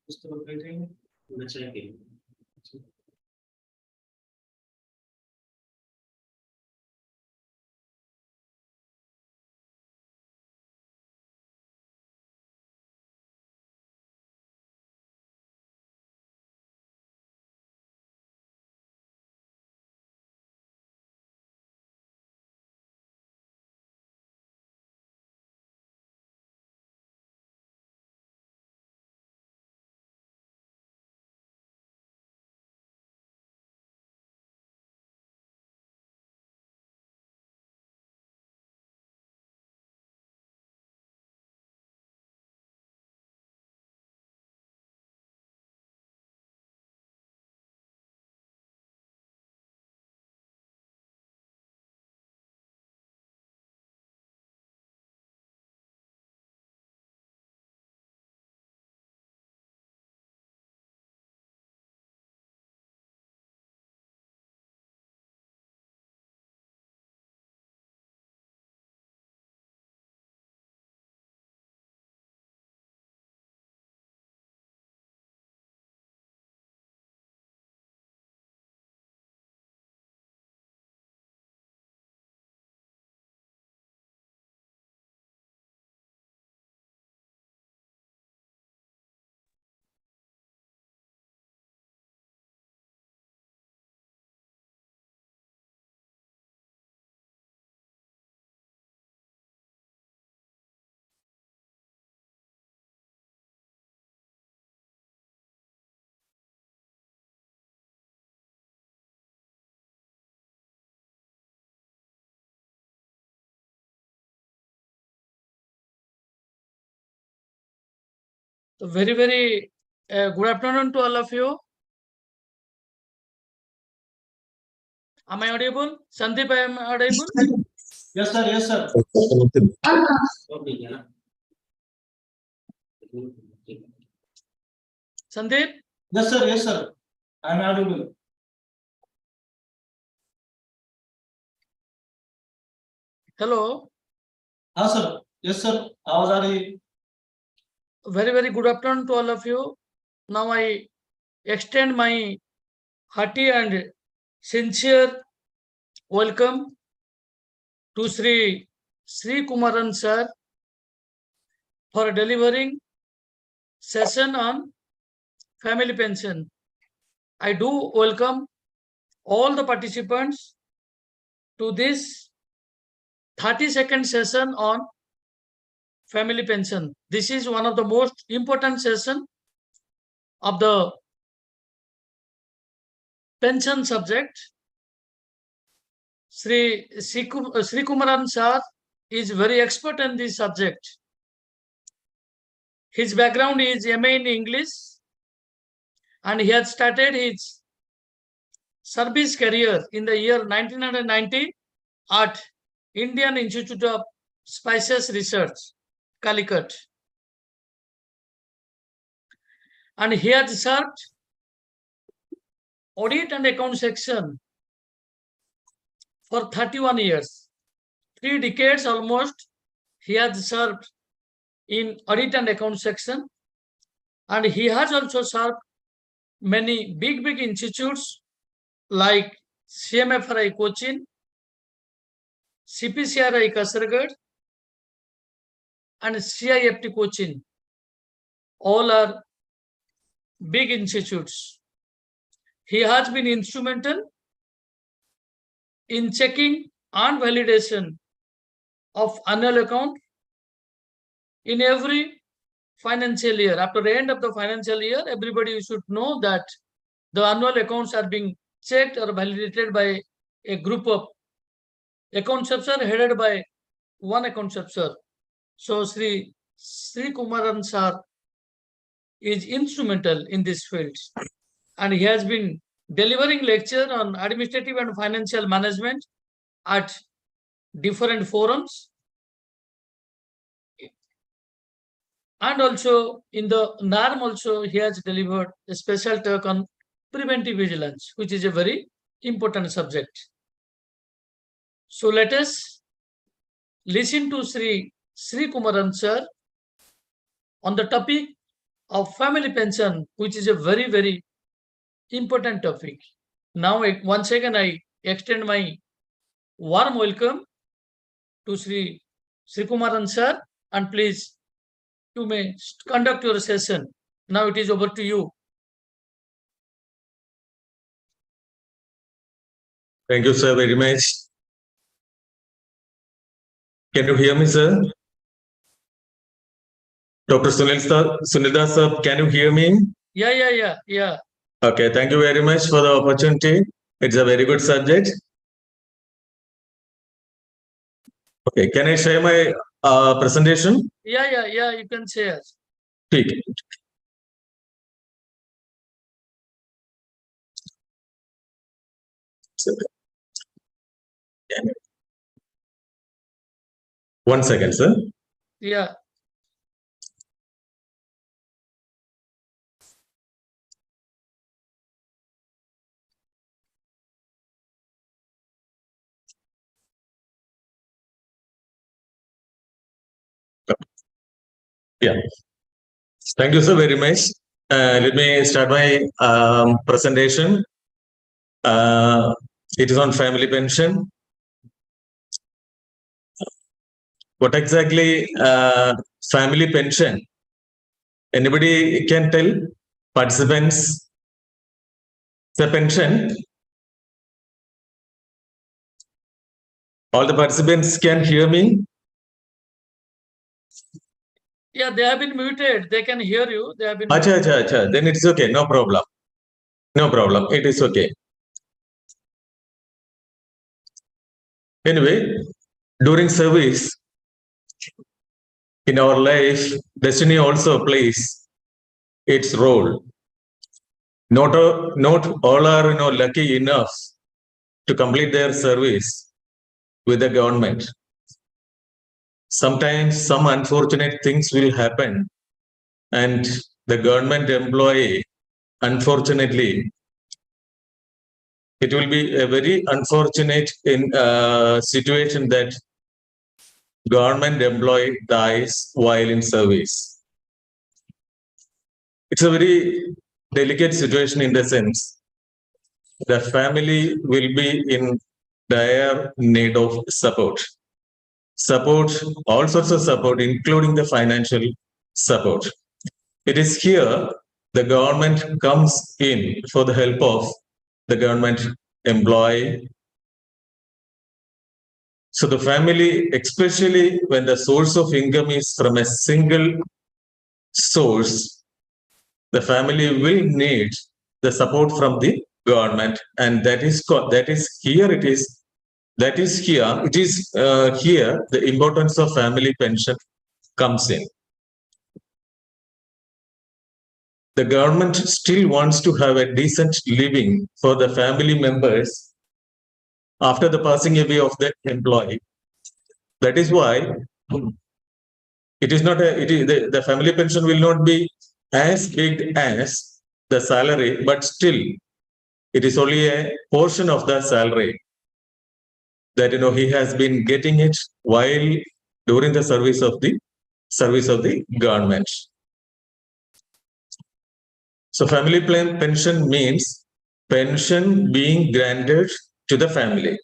पुस्तक बैठेंगे बच्चे के So very good afternoon to all of you. Am I audible? Sandeep, I am audible? Yes sir, yes sir. Sandeep? Yes sir, yes sir. I am audible. Hello. हाँ sir, yes sir. आवाज आ रही है. Very good afternoon to all of you. Now I extend my hearty and sincere welcome to Shri Sreekumaran sir for delivering session on family pension. I do welcome all the participants to this 30-second session on family pension. This is one of the most important session of the pension subject. Sreekumaran sir is very expert in this subject. His background is MA in English and he had started his service career in the year 1990 at Indian Institute of Spices Research, Calicut. And he has served audit and account section for 31 years. 3 decades almost he has served in audit and account section, and he has also served many big institutes like CMFRI Cochin, CPCRI Kasaragad, and CIFT Cochin. All are big institutes. He has been instrumental in checking and validation of annual account in every financial year. After the end of the financial year, everybody should know that the annual accounts are being checked or validated by a group of account officer headed by one account officer. So Sreekumaran sir is instrumental in this field, and he has been delivering lecture on administrative and financial management at different forums, and also in the NARM also he has delivered a special talk on preventive vigilance, which is a very important subject. So let us listen to Sreekumaran sir on the topic of family pension, which is a very, very important topic. Now, once again, I extend my warm welcome to Shri Sreekumaran sir, and please, you may conduct your session. Now it is over to you. Thank you, sir, very much. Can you hear me, sir? Dr. Sunilda, sir, can you hear me? Yeah. Okay, thank you very much for the opportunity. It's a very good subject. Okay, can I share my presentation? Yeah, you can share. ठीक है. One second, sir. Yeah. Yeah. Thank you, sir, very much. Let me start my presentation. It is on family pension. What exactly family pension? Anybody can tell? Participants, the pension. All the participants can hear me? Yeah, they have been muted. They can hear you. They have been Acha. Then it's okay. No problem. No problem. It is okay. Anyway, during service, in our life, destiny also plays its role. Not all are lucky enough to complete their service with the government. Sometimes some unfortunate things will happen, and the government employee, unfortunately, it will be a very unfortunate situation that government employee dies while in service. It's a very delicate situation in the sense the family will be in dire need of support. All sorts of support, including the financial support. It is here the government comes in for the help of the government employee. So the family, especially when the source of income is from a single source, the family will need the support from the government, and that is here the importance of family pension comes in. The government still wants to have a decent living for the family members after the passing away of the employee. That is why it is not the family pension will not be as big as the salary, but still it is only a portion of the salary that he has been getting it while during the service of the government. So family pension means pension being granted to the family.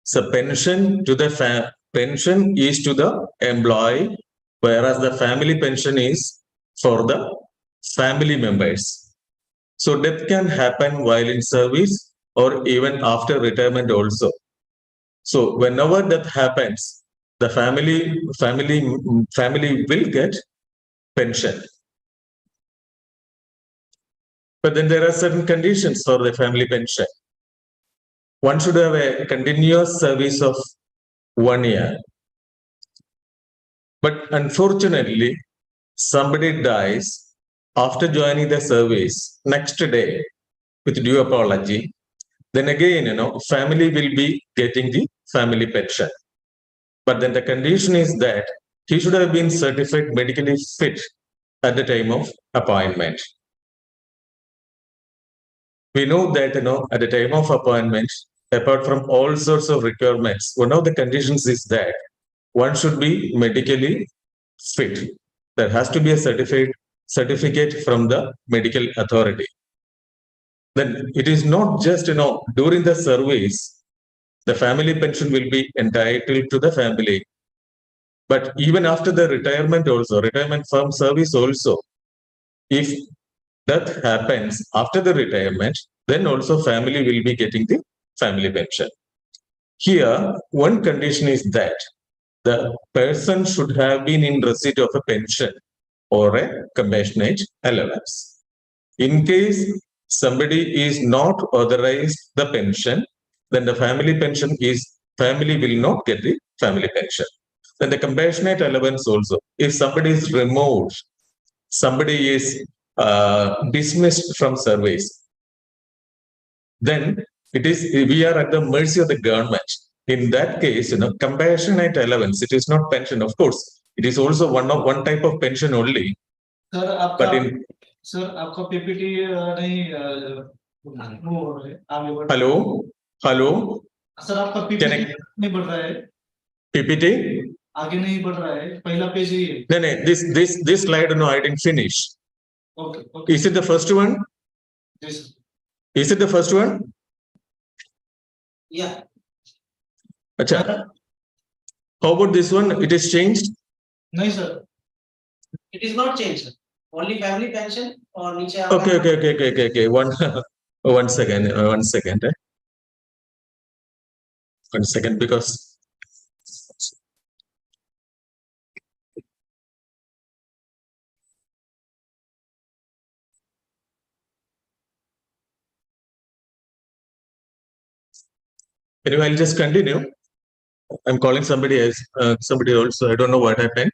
So pension is to the employee, whereas the family pension is for the family members. So death can happen while in service or even after retirement also. So whenever that happens, the family will get pension. But then there are certain conditions for the family pension. One should have a continuous service of 1 year. But unfortunately, somebody dies after joining the service next day with due apology. Then again, family will be getting the family pension. But then the condition is that he should have been certified medically fit at the time of appointment. We know that, at the time of appointment, apart from all sorts of requirements, one of the conditions is that one should be medically fit. There has to be a certified certificate from the medical authority. Then it is not just, during the service, the family pension will be entitled to the family. But even after the retirement also, retirement from service also, if that happens after the retirement, then also family will be getting the family pension. Here, one condition is that the person should have been in receipt of a pension or a compassionate allowance. In case somebody is not authorized the pension, then the family will not get the family pension. Then the compassionate allowance also, if somebody is removed, somebody is dismissed from service, then we are at the mercy of the government. In that case, compassionate allowance, it is not pension, of course. It is also one type of pension only. Sir, But in आपका PPT नहीं hello. Sir आपका PPT नहीं बढ़ रहा है. PPT आगे नहीं बढ़ रहा है. पहला पेज ही है. No, this slide, no, I didn't finish. Okay. Is it the first one? Yes. Is it the first one? Yeah. Acha. How about this one? It is changed? No, sir. It is not changed. Only family pension or niche. Okay. One second. One second, because anyway, I'll just continue. I'm calling somebody else. Somebody also. I don't know what happened.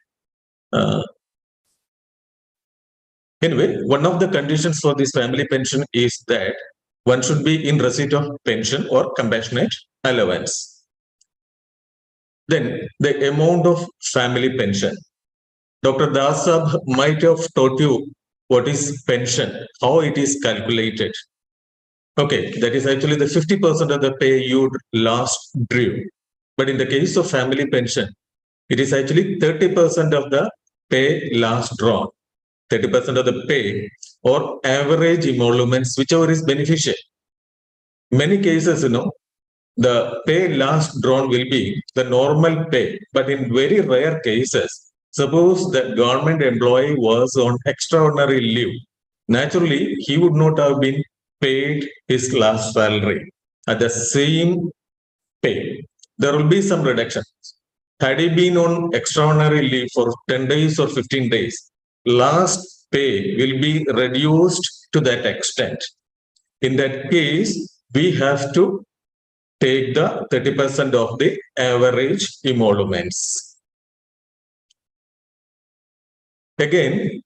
Anyway, one of the conditions for this family pension is that one should be in receipt of pension or compassionate allowance. Then the amount of family pension. Dr. Das Sahab might have taught you what is pension, how it is calculated. Okay, that is actually the 50% of the pay you last drew. But in the case of family pension, it is actually 30% of the pay last drawn. 30% of the pay or average emoluments, whichever is beneficial. Many cases, the pay last drawn will be the normal pay, but in very rare cases, suppose the government employee was on extraordinary leave. Naturally, he would not have been paid his last salary at the same pay. There will be some reduction. Had he been on extraordinary leave for 10 days or 15 days, last pay will be reduced to that extent. In that case, we have to take the 30% of the average emoluments. Again,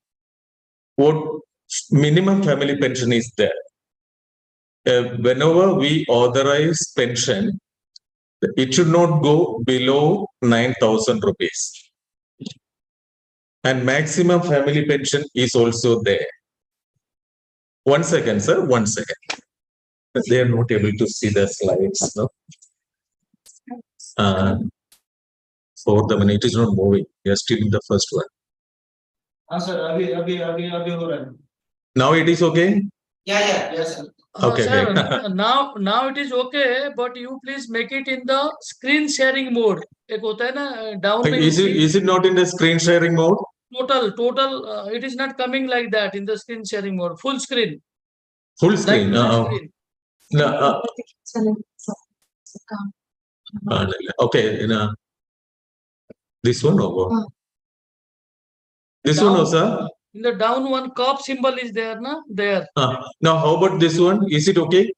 what minimum family pension is there? Whenever we authorize pension, it should not go below 9,000 rupees. And maximum family pension is also there. 1 second, sir. 1 second. They are not able to see the slides. No? For the minute, it is not moving. We are still in the first one. Sir, अभी हो रहा है. Now it is okay? Yeah. Yes, sir. Okay, Sir, okay. now it is okay, but you please make it in the screen sharing mode. एक होता है ना down में Is it not in the screen sharing mode? total it is not coming like that in the screen sharing mode. Full screen. Full screen. Like screen. No, okay. This one or what? This one also? In the down one cup symbol is there, na? There. Now, how about this one? Is it okay?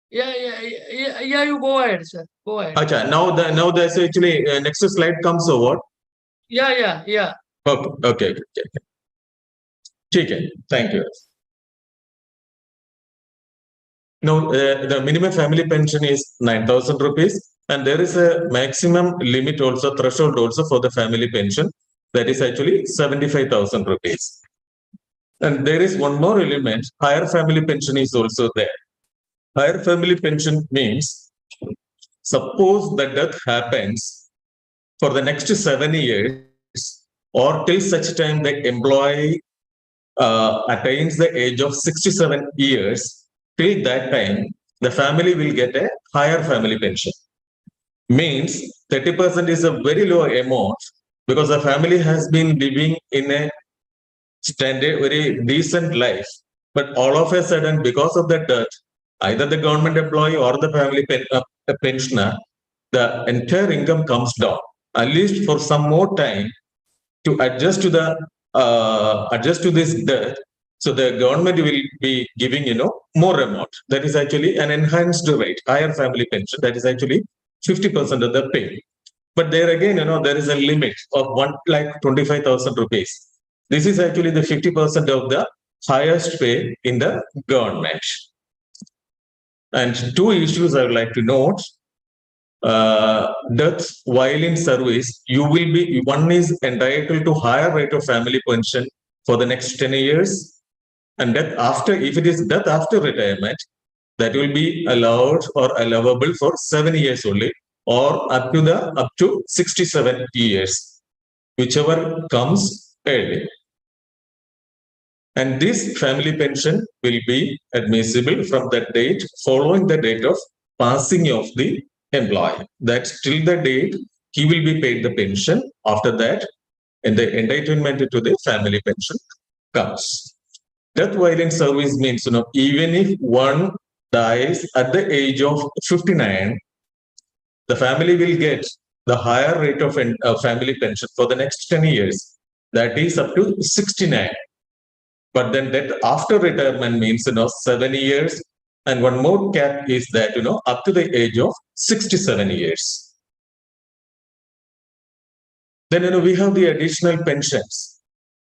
Yeah, you go ahead, sir. Go ahead. Acha, now there's actually next slide comes or what? Yeah. Okay. Okay. Thank you. Now, the minimum family pension is 9,000 rupees, and there is a maximum limit also, threshold also for the family pension. That is actually 75,000 rupees. And there is one more element, higher family pension is also there. Higher family pension means, suppose the death happens for the next 7 years, or till such time the employee attains the age of 67 years, till that time, the family will get a higher family pension. Means 30% is a very low amount because the family has been living in a standard, very decent life. But all of a sudden, because of the death, either the government employee or the family pensioner, the entire income comes down, at least for some more time, to adjust to the adjust to this debt. So the government will be giving more amount. That is actually an enhanced rate, higher family pension. That is actually 50% of the pay. But there again, there is a limit of 1,25,000 rupees. This is actually the 50% of the highest pay in the government. And two issues I would like to note. Death while in service, you will be, one is entitled to higher rate of family pension for the next 10 years. And death after, if it is death after retirement, that will be allowed or allowable for 7 years only, or up to 67 years, whichever comes early. And this family pension will be admissible from the date following the date of passing of the employee. That's till the date he will be paid the pension. After that, and the entitlement to the family pension comes. Death while in service means, even if one dies at the age of 59, the family will get the higher rate of family pension for the next 10 years. That is up to 69. But then death after retirement means, 7 years. And one more cap is that, up to the age of 67 years. Then, we have the additional pensions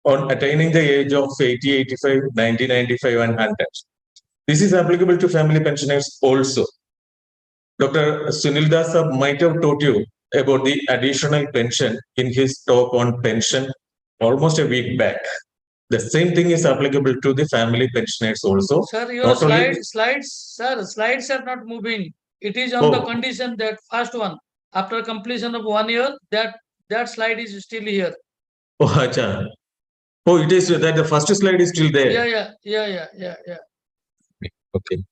on attaining the age of 80, 85, 90, 95, and 100. This is applicable to family pensioners also. Dr. Sunil Das might have taught you about the additional pension in his talk on pension almost a week back. The same thing is applicable to the family pensioners also. Sir, your slides are not moving. It is on the condition that first one, after completion of 1 year, that slide is still here. Oh, acha. Oh, it is that the first slide is still there. Yeah. Okay.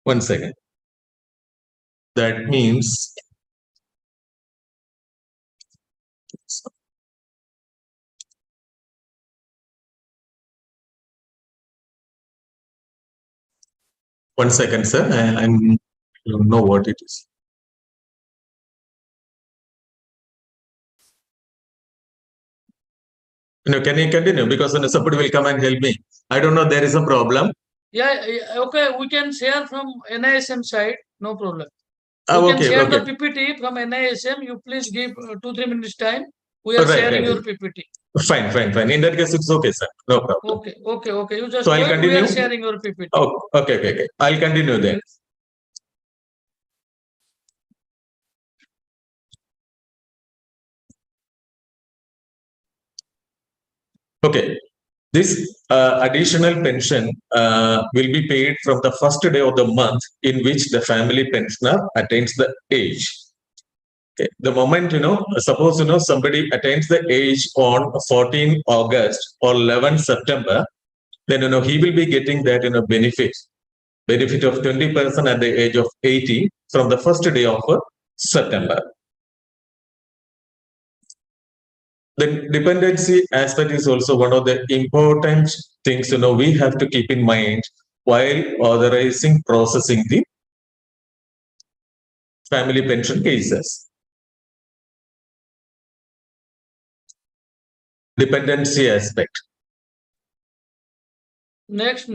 1 second. That means one second, sir. I don't know what it is. Can you continue? Because somebody will come and help me. I don't know. There is a problem. Yeah, okay. We can share from NISM side. No problem. You can share the PPT from NISM. You please give 2-3 minutes time. We are sharing your PPT. Fine. In that case, it's okay, sir. No problem. Okay. You just so I'll continue. We are sharing your PPT. Oh, okay. I'll continue then. Okay. This additional pension will be paid from the first day of the month in which the family pensioner attains the age. Okay. The moment, suppose, somebody attains the age on 14 August or 11 September, then, he will be getting that, benefit of 20% at the age of 80 from the first day of September. The dependency aspect is also one of the important things, we have to keep in mind while authorizing processing the family pension cases. Dependency aspect. Next.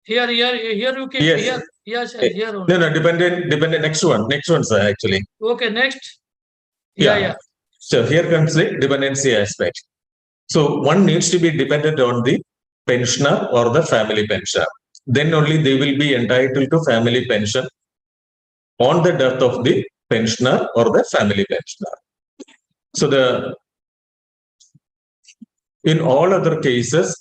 Here you can. Yes. Here only. No, dependent. Next one, sir. Actually. Okay, next. Yeah. So here comes the dependency aspect. So one needs to be dependent on the pensioner or the family pensioner. Then only they will be entitled to family pension on the death of the pensioner or the family pensioner. So in all other cases,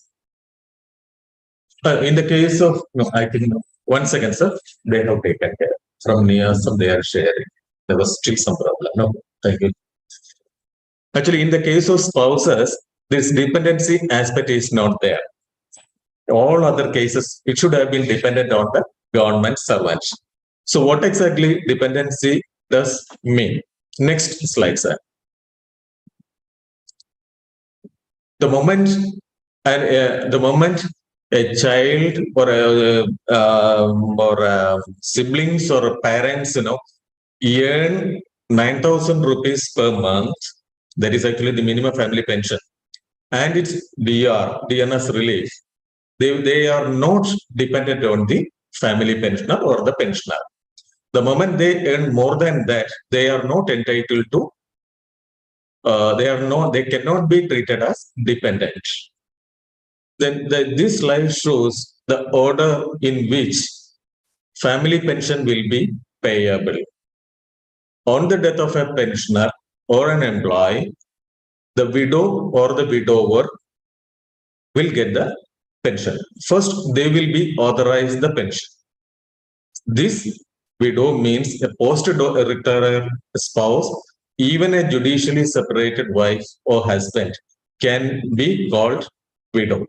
in the case of, I think, 1 second, sir, they have taken care from NIASM, they are sharing. There was still some problem. No, thank you. Actually, in the case of spouses, this dependency aspect is not there. All other cases, it should have been dependent on the government servant. So what exactly dependency does mean? Next slide, sir. The moment a child or siblings or parents, earn 9,000 rupees per month, that is actually the minimum family pension, and it's DNS relief. They are not dependent on the family pensioner or the pensioner. The moment they earn more than that, they are not entitled to. They cannot be treated as dependent. Then this slide shows the order in which family pension will be payable. On the death of a pensioner or an employee, the widow or the widower will get the pension. First, they will be authorized the pension. This widow means a post-retired spouse, even a judicially separated wife or husband can be called widow.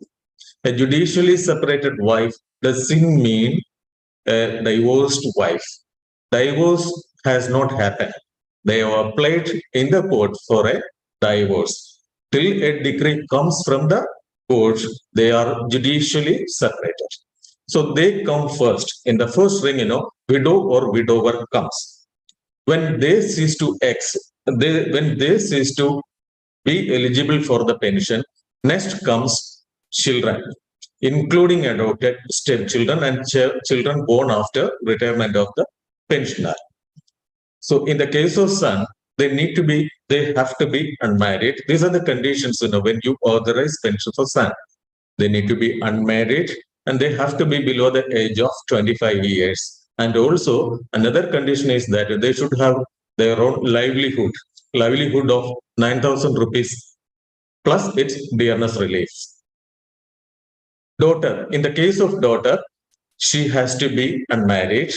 A judicially separated wife doesn't mean a divorced wife. Divorce has not happened. They have applied in the court for a divorce. Till a decree comes from the court, they are judicially separated. So they come first. In the first ring, widow or widower comes. When they cease to be eligible for the pension, next comes children, including adopted stepchildren and children born after retirement of the pensioner. So in the case of son, they have to be unmarried. These are the conditions, when you authorize pension for son. They need to be unmarried and they have to be below the age of 25 years. And also another condition is that they should have their own livelihood of 9,000 rupees plus its dearness relief. Daughter, in the case of daughter, she has to be unmarried.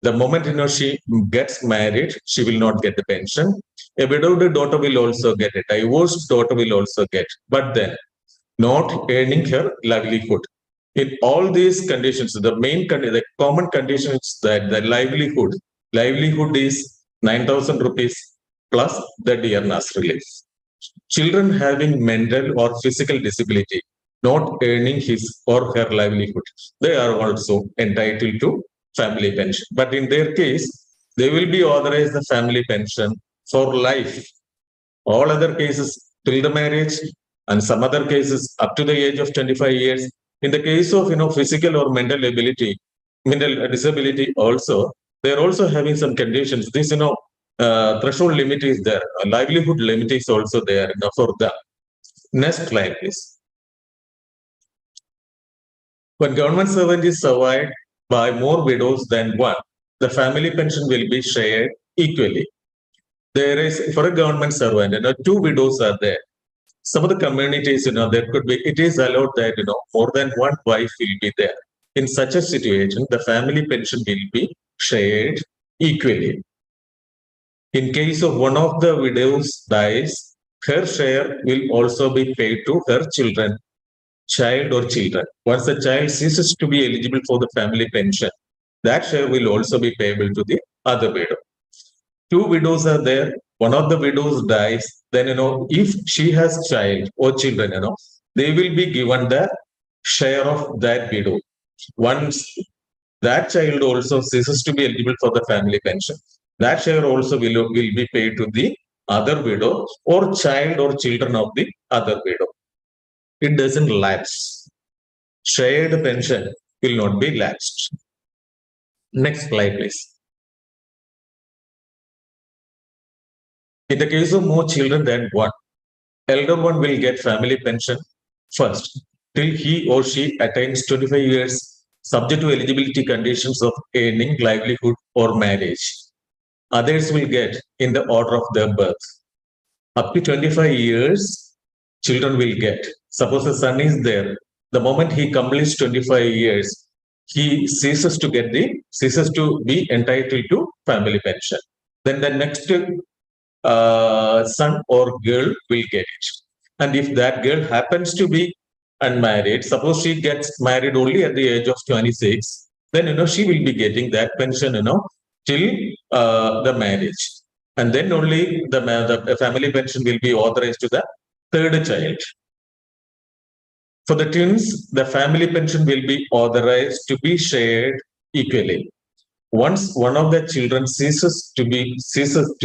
The moment she gets married, she will not get the pension. A widowed daughter will also get it. A divorced daughter will also get, but then not earning her livelihood. In all these conditions, the common condition is that the livelihood is 9,000 rupees plus the dearness relief. Children having mental or physical disability, not earning his or her livelihood, they are also entitled to family pension. But in their case, they will be authorized the family pension for life. All other cases till the marriage, and some other cases up to the age of 25 years. In the case of physical or mental disability also, they are also having some conditions. This threshold limit is there. A livelihood limit is also there for them. Next slide, please. When government servant is survived by more widows than one, the family pension will be shared equally. There is, for a government servant, two widows are there. Some of the communities, it is allowed that, more than one wife will be there. In such a situation, the family pension will be shared equally. In case of one of the widows dies, her share will also be paid to her child or children. Once the child ceases to be eligible for the family pension, that share will also be payable to the other widow. Two widows are there. One of the widows dies, then, if she has child or children, they will be given the share of that widow. Once that child also ceases to be eligible for the family pension, that share also will be paid to the other widow or child or children of the other widow. It doesn't lapse. Shared pension will not be lapsed. Next slide, please. In the case of more children than one, elder one will get family pension first till he or she attains 25 years, subject to eligibility conditions of earning, livelihood, or marriage. Others will get in the order of their birth. Up to 25 years, children will get. Suppose the son is there. The moment he completes 25 years, he ceases to be entitled to family pension. Then the next son or girl will get it. And if that girl happens to be unmarried, suppose she gets married only at the age of 26, then she will be getting that pension till the marriage. And then only the family pension will be authorized to the third child. For the twins, the family pension will be authorized to be shared equally. Once one of the children ceases to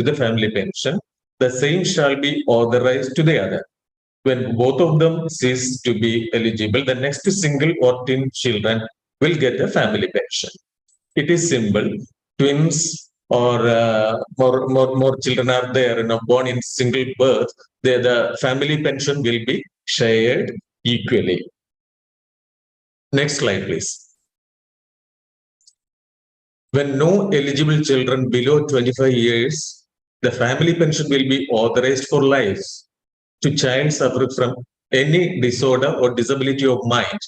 the family pension, the same shall be authorized to the other. When both of them cease to be eligible, the next single or twin children will get the family pension. It is simple. Twins or more children are there, born in single birth, the family pension will be shared equally. Next slide, please. When no eligible children below 25 years, the family pension will be authorized for life to child suffering from any disorder or disability of mind,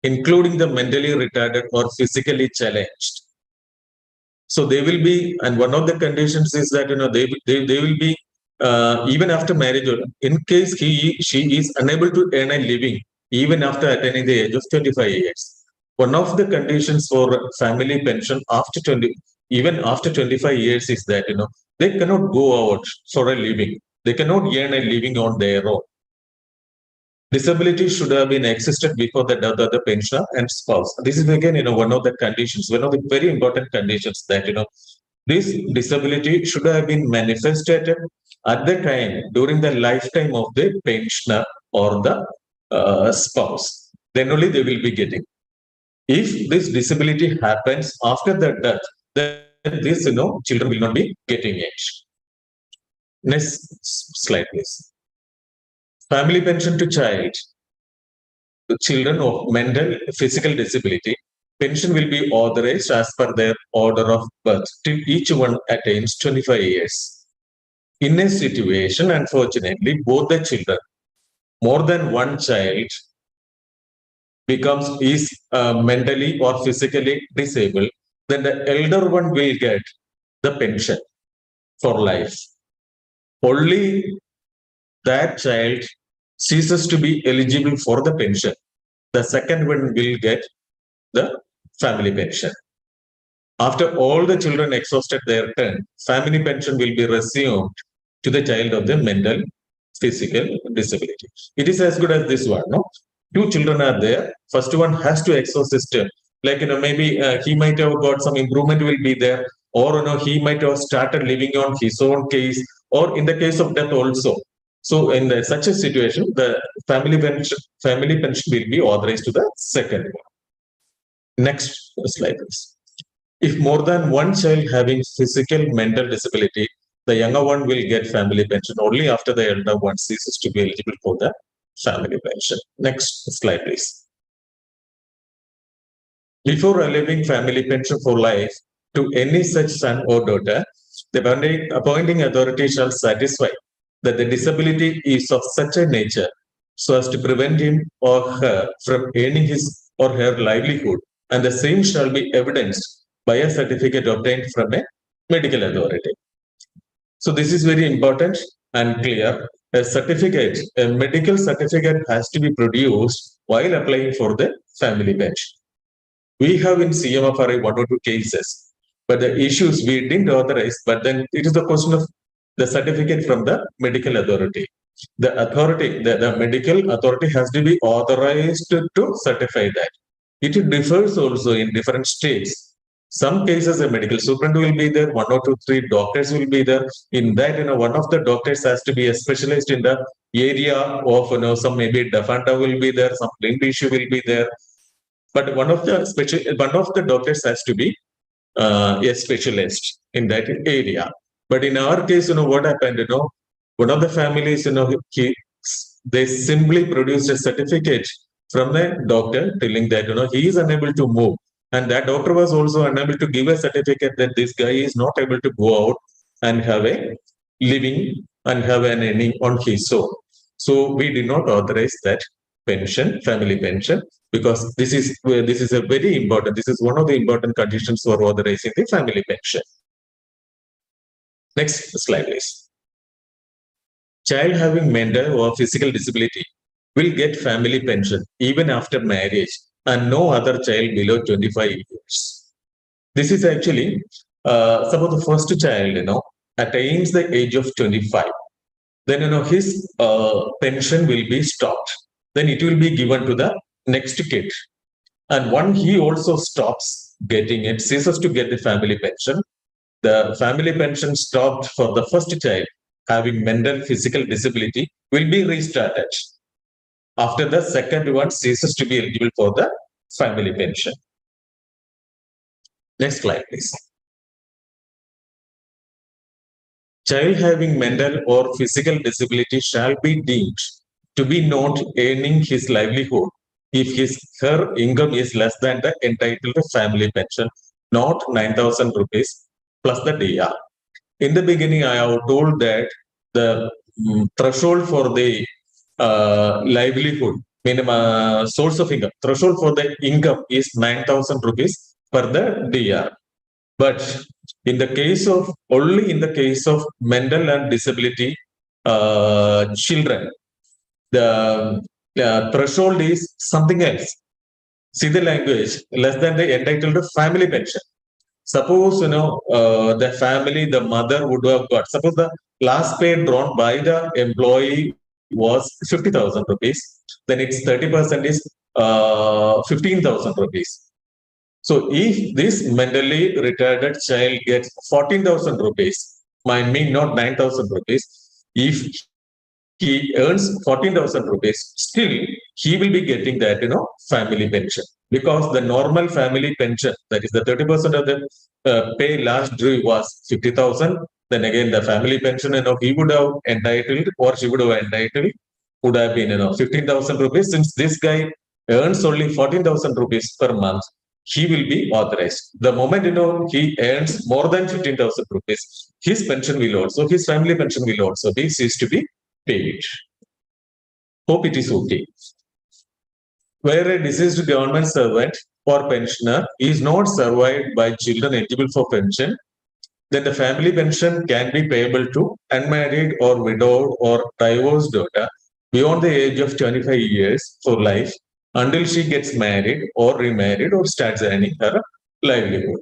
including the mentally retarded or physically challenged. So they will be, and one of the conditions is that they will be even after marriage, in case she is unable to earn a living even after attaining the age of 25 years. One of the conditions for family pension even after 25 years is that they cannot go out for a living. They cannot earn a living on their own. Disability should have been existed before the death of the pensioner and spouse. This is again, one of the conditions, one of the very important conditions that, this disability should have been manifested at the time during the lifetime of the pensioner or the spouse. Then only they will be getting. If this disability happens after the death, then this, children will not be getting it. Next slide, please. Family pension to children of mental, physical disability, pension will be authorized as per their order of birth till each one attains 25 years. In a situation, unfortunately, both the children, more than one child, is mentally or physically disabled, then the elder one will get the pension for life. Only that child ceases to be eligible for the pension. The second one will get the family pension. After all the children exhausted their turn, family pension will be resumed to the child of the mental, physical disability. It is as good as this one, no? Two children are there. First one has to exhaust his term. Like, maybe he might have got some improvement will be there, or, he might have started living on his own case, or in the case of death also. So in such a situation, the family pension will be authorized to the second one. Next slide, please. If more than one child having physical mental disability, the younger one will get family pension only after the elder one ceases to be eligible for the family pension. Next slide, please. Before allowing family pension for life to any such son or daughter, the appointing authority shall satisfy that the disability is of such a nature so as to prevent him or her from earning his or her livelihood, and the same shall be evidenced by a certificate obtained from a medical authority. So this is very important and clear. A medical certificate has to be produced while applying for the family pension. We have in CMFRA one or two cases, but the issues we didn't authorize, but then it is the question of the certificate from the medical authority. The medical authority has to be authorized to certify that. It differs also in different states. Some cases a medical superintendent will be there, one or two, three doctors will be there. In that, one of the doctors has to be a specialist in the area of, some maybe Dafanta will be there, some blind issue will be there. But one of the doctors has to be a specialist in that area. But in our case, what happened, one of the families, they simply produced a certificate from the doctor telling that, he is unable to move. And that doctor was also unable to give a certificate that this guy is not able to go out and have a living and have an earning on his own. So we did not authorize that pension, family pension, because this is a very important, this is one of the important conditions for authorizing the family pension. Next slide, please. Child having mental or physical disability will get family pension even after marriage and no other child below 25 years. This is actually, suppose the first child, attains the age of 25. Then, his pension will be stopped. Then it will be given to the next kid. And when he also stops getting it, ceases to get the family pension, the family pension stopped for the first child having mental physical disability will be restarted after the second one ceases to be eligible for the family pension. Next slide, please. Child having mental or physical disability shall be deemed to be not earning his livelihood if her income is less than the entitled family pension, not 9,000 rupees plus the DR. In the beginning, I have told that the threshold for the livelihood, minimum source of income, threshold for the income is 9,000 rupees per the DR. But in the case of, only in the case of mental and disability children, the threshold is something else. See the language, less than the entitled family pension. Suppose, the family, the mother would have got, suppose the last pay drawn by the employee was 50,000 rupees, then its 30% is 15,000 rupees. So if this mentally retarded child gets 14,000 rupees, might mean not 9,000 rupees, if he earns 14,000 rupees, still he will be getting that, family pension. Because the normal family pension, that is the 30% of the pay last due was 50,000. Then again, the family pension, he would have entitled or she would have entitled would have been, 15,000 rupees. Since this guy earns only 14,000 rupees per month, he will be authorized. The moment, he earns more than 15,000 rupees, his pension will also, his family pension will also be ceased to be paid. Hope it is okay. Where a deceased government servant or pensioner is not survived by children eligible for pension, then the family pension can be payable to unmarried or widowed or divorced daughter beyond the age of 25 years for life until she gets married or remarried or starts earning her livelihood.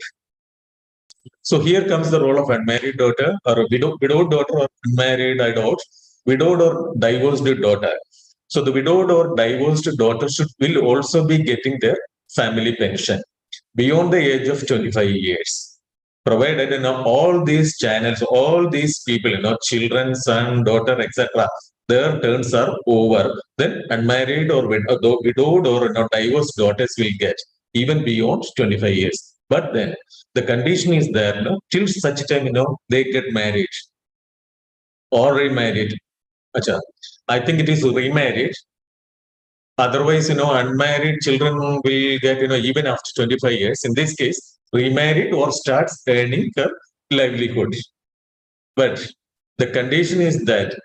So here comes the role of unmarried daughter or a widowed daughter or unmarried adult, widowed or divorced daughter. So the widowed or divorced daughter will also be getting their family pension beyond the age of 25 years. Provided all these channels, all these people, children, son, daughter, etc., their turns are over, then unmarried or widowed or divorced daughters will get even beyond 25 years. But then the condition is there, till such time, they get married or remarried. Achha, I think it is remarried. Otherwise, unmarried children will get, even after 25 years. In this case, remarried or starts earning her livelihood. But the condition is that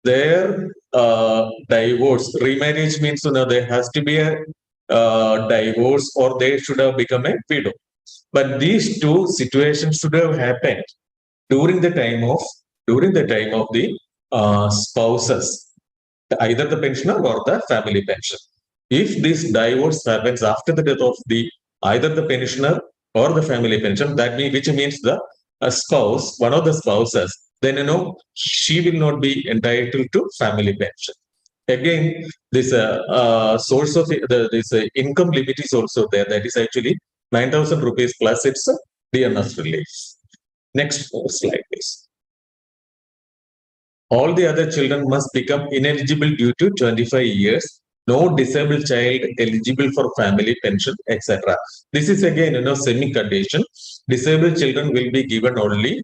their divorce, remarriage means, there has to be a divorce or they should have become a widow. But these two situations should have happened during the time of the spouses, either the pensioner or the family pension. If this divorce happens after the death of either the pensioner or the family pension, which means the spouse, one of the spouses, then she will not be entitled to family pension. Again, this source of this income limit is also there. That is actually 9,000 rupees plus its DMS relief. Next slide, please. All the other children must become ineligible due to 25 years. No disabled child eligible for family pension, etc. This is again, semi-condition. Disabled children will be given only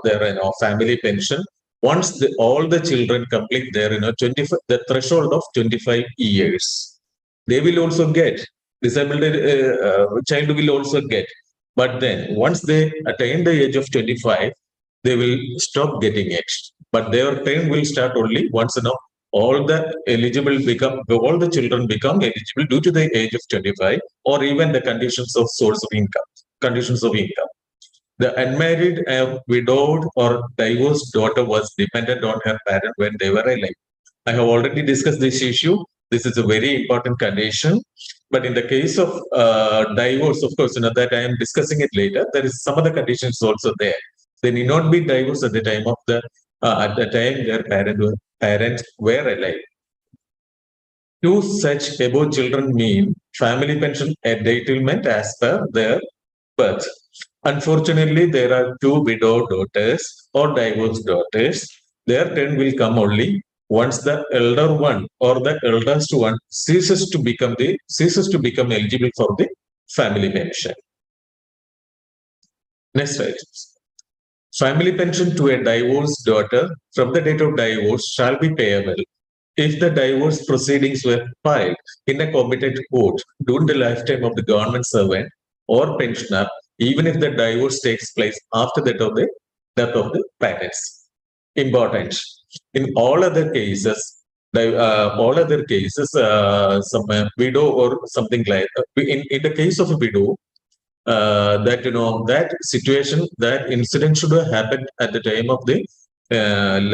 their family pension once all the children complete their the threshold of 25 years. They will also get disabled child will also get. But then once they attain the age of 25, they will stop getting it. But their time will start only once all the children become eligible due to the age of 25 or even the conditions of source of income, The unmarried, widowed, or divorced daughter was dependent on her parent when they were alive. I have already discussed this issue. This is a very important condition. But in the case of divorce, of course, that I am discussing it later, there is some other conditions also there. They need not be divorced at the time of their parents were alive. Two such above children mean family pension entitlement as per their birth. Unfortunately, there are two widowed daughters or divorced daughters. Their turn will come only once the elder one or the eldest one ceases to become eligible for the family pension. Next slide. Family pension to a divorced daughter from the date of divorce shall be payable if the divorce proceedings were filed in a competent court during the lifetime of the government servant or pensioner, even if the divorce takes place after the death of the parents. Important. In all other cases, some widow or something like in the case of a widow, that situation, that incident should have happened at the time of the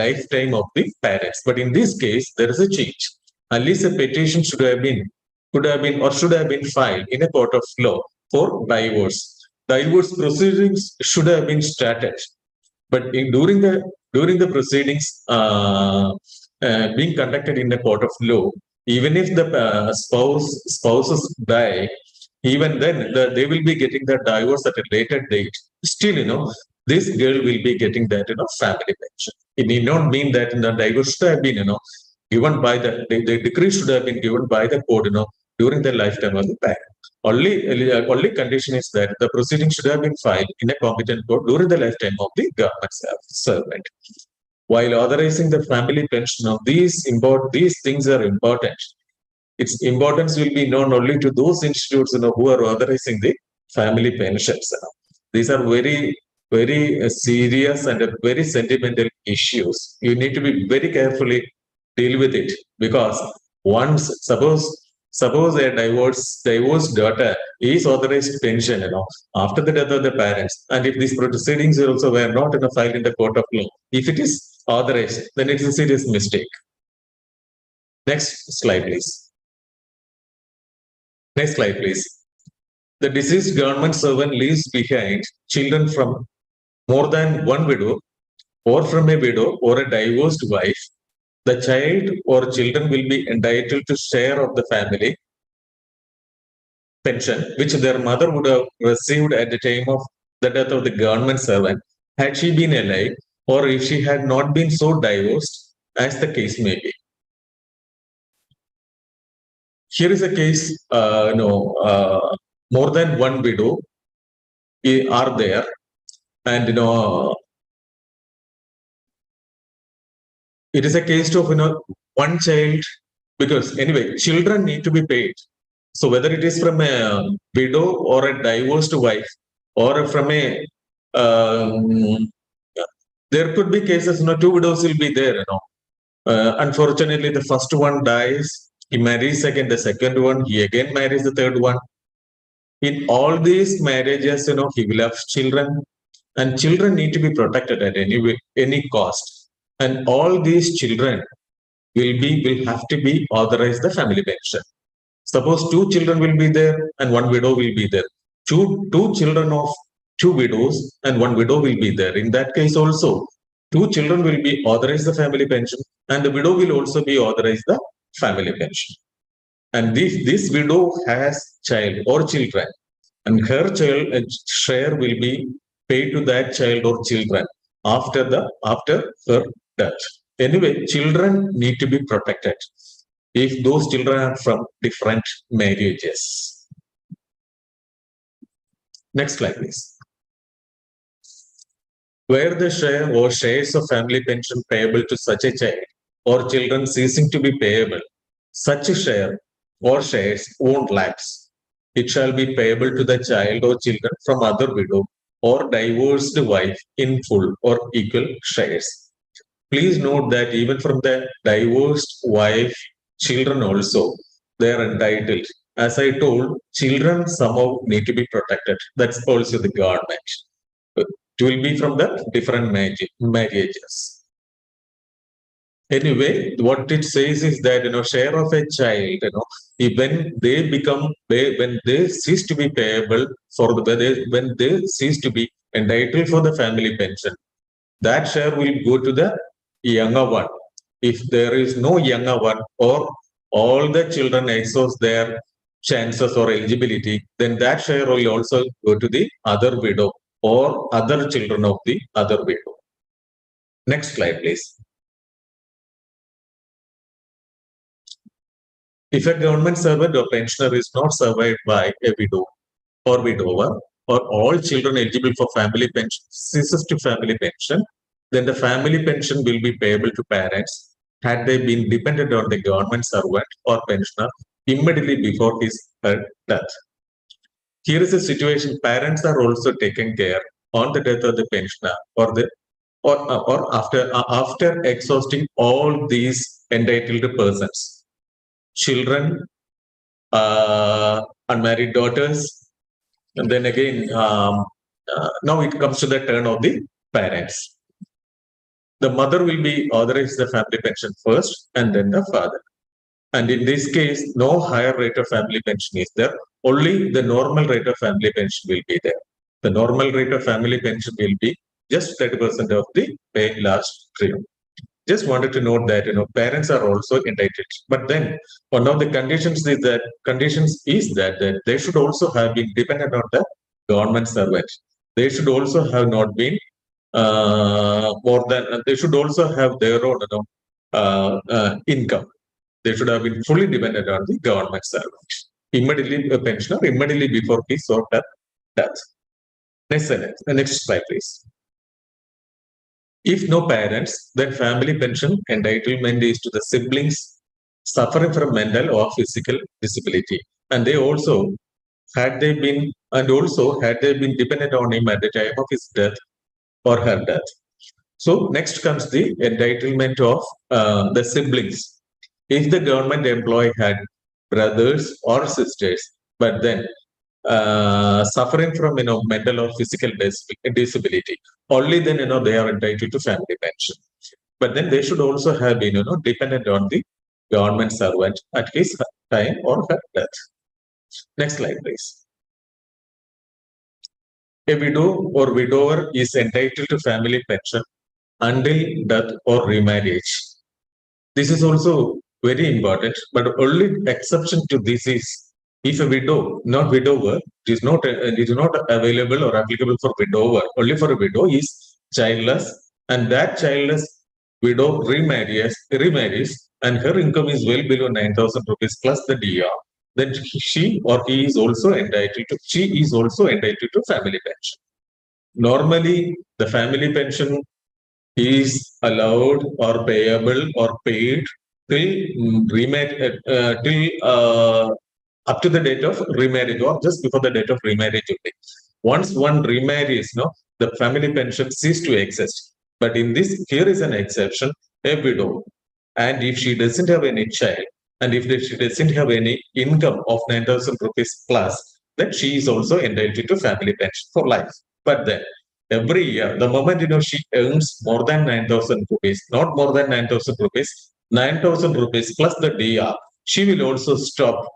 lifetime of the parents. But in this case, there is a change. At least a petition should have been filed in a court of law for divorce. Divorce proceedings should have been started, but during the proceedings being conducted in the court of law, even if the spouses die, even then they will be getting the divorce at a later date. Still, this girl will be getting that family pension. It need not mean that the divorce should have been given by the decree should have been given by the court during the lifetime of the parent. Only condition is that the proceeding should have been filed in a competent court during the lifetime of the government servant. While authorizing the family pension, these things are important. Its importance will be known only to those institutes who are authorizing the family pensions. These are very, very serious and very sentimental issues. You need to be very carefully deal with it, because once suppose a divorced daughter is authorized pension, after the death of the parents, and if these proceedings also were not filed in the court of law, if it is authorized, then it is a serious mistake. Next slide, please. Next slide, please. The deceased government servant leaves behind children from more than one widow, or from a widow or a divorced wife. The child or children will be entitled to share of the family pension, which their mother would have received at the time of the death of the government servant, had she been alive, or if she had not been so divorced, as the case may be. Here is a case, more than one widow are there, and it is a case of one child, because anyway, children need to be paid. So whether it is from a widow or a divorced wife, or from a there could be cases, two widows will be there. Unfortunately, the first one dies, he marries again the second one, he again marries the third one. In all these marriages, he will have children, and children need to be protected at any cost. And all these children will have to be authorized the family pension. Suppose two children will be there and one widow will be there. Two children of two widows and one widow will be there. In that case also, two children will be authorized the family pension, and the widow will also be authorized the family pension. And this widow has child or children, and her child share will be paid to that child or children after her death. Anyway, children need to be protected if those children are from different marriages. Next slide, please. Where the share or shares of family pension payable to such a child or children ceasing to be payable, such a share or shares won't lapse. It shall be payable to the child or children from other widow or divorced wife in full or equal shares. Please note that even from the divorced wife, children also, they are entitled. As I told, children somehow need to be protected. That's also the government. It will be from the different marriages. Anyway, what it says is that share of a child, when they cease to be payable for when they cease to be entitled for the family pension, that share will go to the younger one. If there is no younger one, or all the children exhaust their chances or eligibility, then that share will also go to the other widow or other children of the other widow. Next slide, please. If a government servant or pensioner is not survived by a widow or widower, or all children eligible for family pension ceases to family pension, then the family pension will be payable to parents had they been dependent on the government servant or pensioner immediately before his death. Here is a situation: parents are also taken care on the death of the pensioner or after exhausting all these entitled persons. Children, unmarried daughters, and then again, now it comes to the turn of the parents. The mother will be authorized the family pension first, and then the father. And in this case, no higher rate of family pension is there. Only the normal rate of family pension will be there. The normal rate of family pension will be just 30% of the pay last year. Just wanted to note that parents are also entitled, but then one of the conditions is that they should also have been dependent on the government servant. They should also have not been more than. They should also have their own income. They should have been fully dependent on the government servant. Immediately, a pensioner immediately before his or her death. Next slide, please. If no parents, then family pension entitlement is to the siblings suffering from mental or physical disability. And had they been dependent on him at the time of his death or her death. So next comes the entitlement of the siblings. If the government employee had brothers or sisters, but then suffering from mental or physical disability, only then they are entitled to family pension. But then they should also have been dependent on the government servant at his time or her death. Next slide, please. A widow or widower is entitled to family pension until death or remarriage. This is also very important, but only exception to this is if a widow, not widower, it is not available or applicable for widower. Only for a widow is childless, and that childless widow remarries, and her income is well below 9,000 rupees plus the DR. Then she or he is also entitled to family pension. Normally, the family pension is allowed or payable or paid till up to the date of remarriage or just before the date of remarriage only. Once one remarries, the family pension ceases to exist. But here is an exception: a widow, and if she doesn't have any child, and if she doesn't have any income of 9,000 rupees plus, then she is also entitled to family pension for life. But then every year, the moment she earns more than 9,000 rupees, not more than 9,000 rupees, 9,000 rupees plus the DR, she will also stop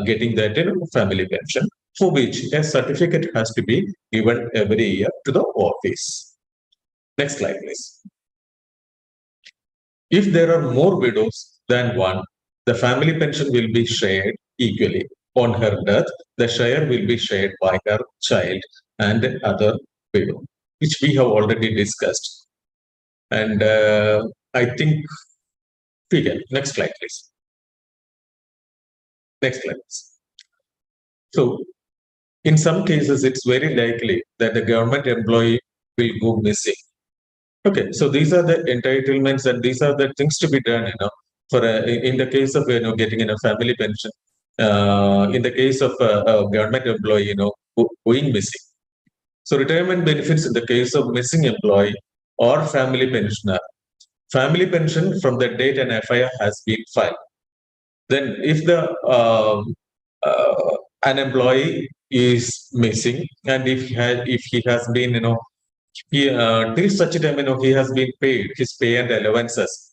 getting that family pension, for which a certificate has to be given every year to the office. Next slide, please. If there are more widows than one, the family pension will be shared equally. On her death, the share will be shared by her child and other widow, which we have already discussed. And I think, next slide, please. Next slide, please. So, in some cases, it's very likely that the government employee will go missing. Okay, so these are the entitlements and these are the things to be done, for in the case of getting a family pension. In the case of a government employee, going missing. So retirement benefits in the case of missing employee or family pensioner. Family pension from the date an FIR has been filed. Then if an employee is missing, and if he has been, till such a time, he has been paid his pay and allowances,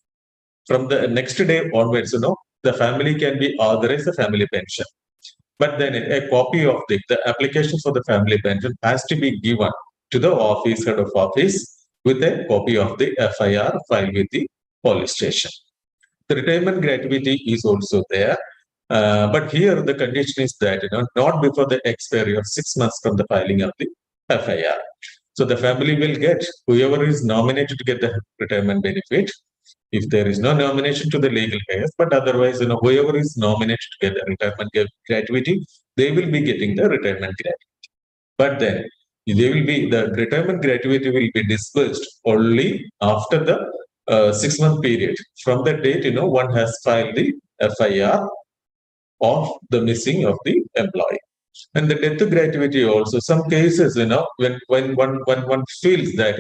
from the next day onwards, the family can be authorized a family pension. But then a copy of the application for the family pension has to be given to the head of office, with a copy of the FIR filed with the police station. The retirement gratuity is also there. But here the condition is that, not before the expiry of 6 months from the filing of the FIR. So the family will get, whoever is nominated to get the retirement benefit, if there is no nomination to the legal heirs, but otherwise, whoever is nominated to get the retirement gratuity, they will be getting the retirement gratuity. But then the retirement gratuity will be disbursed only after the 6-month period from the date, one has filed the FIR of the missing of the employee. And the death gratuity also, some cases, when one feels that,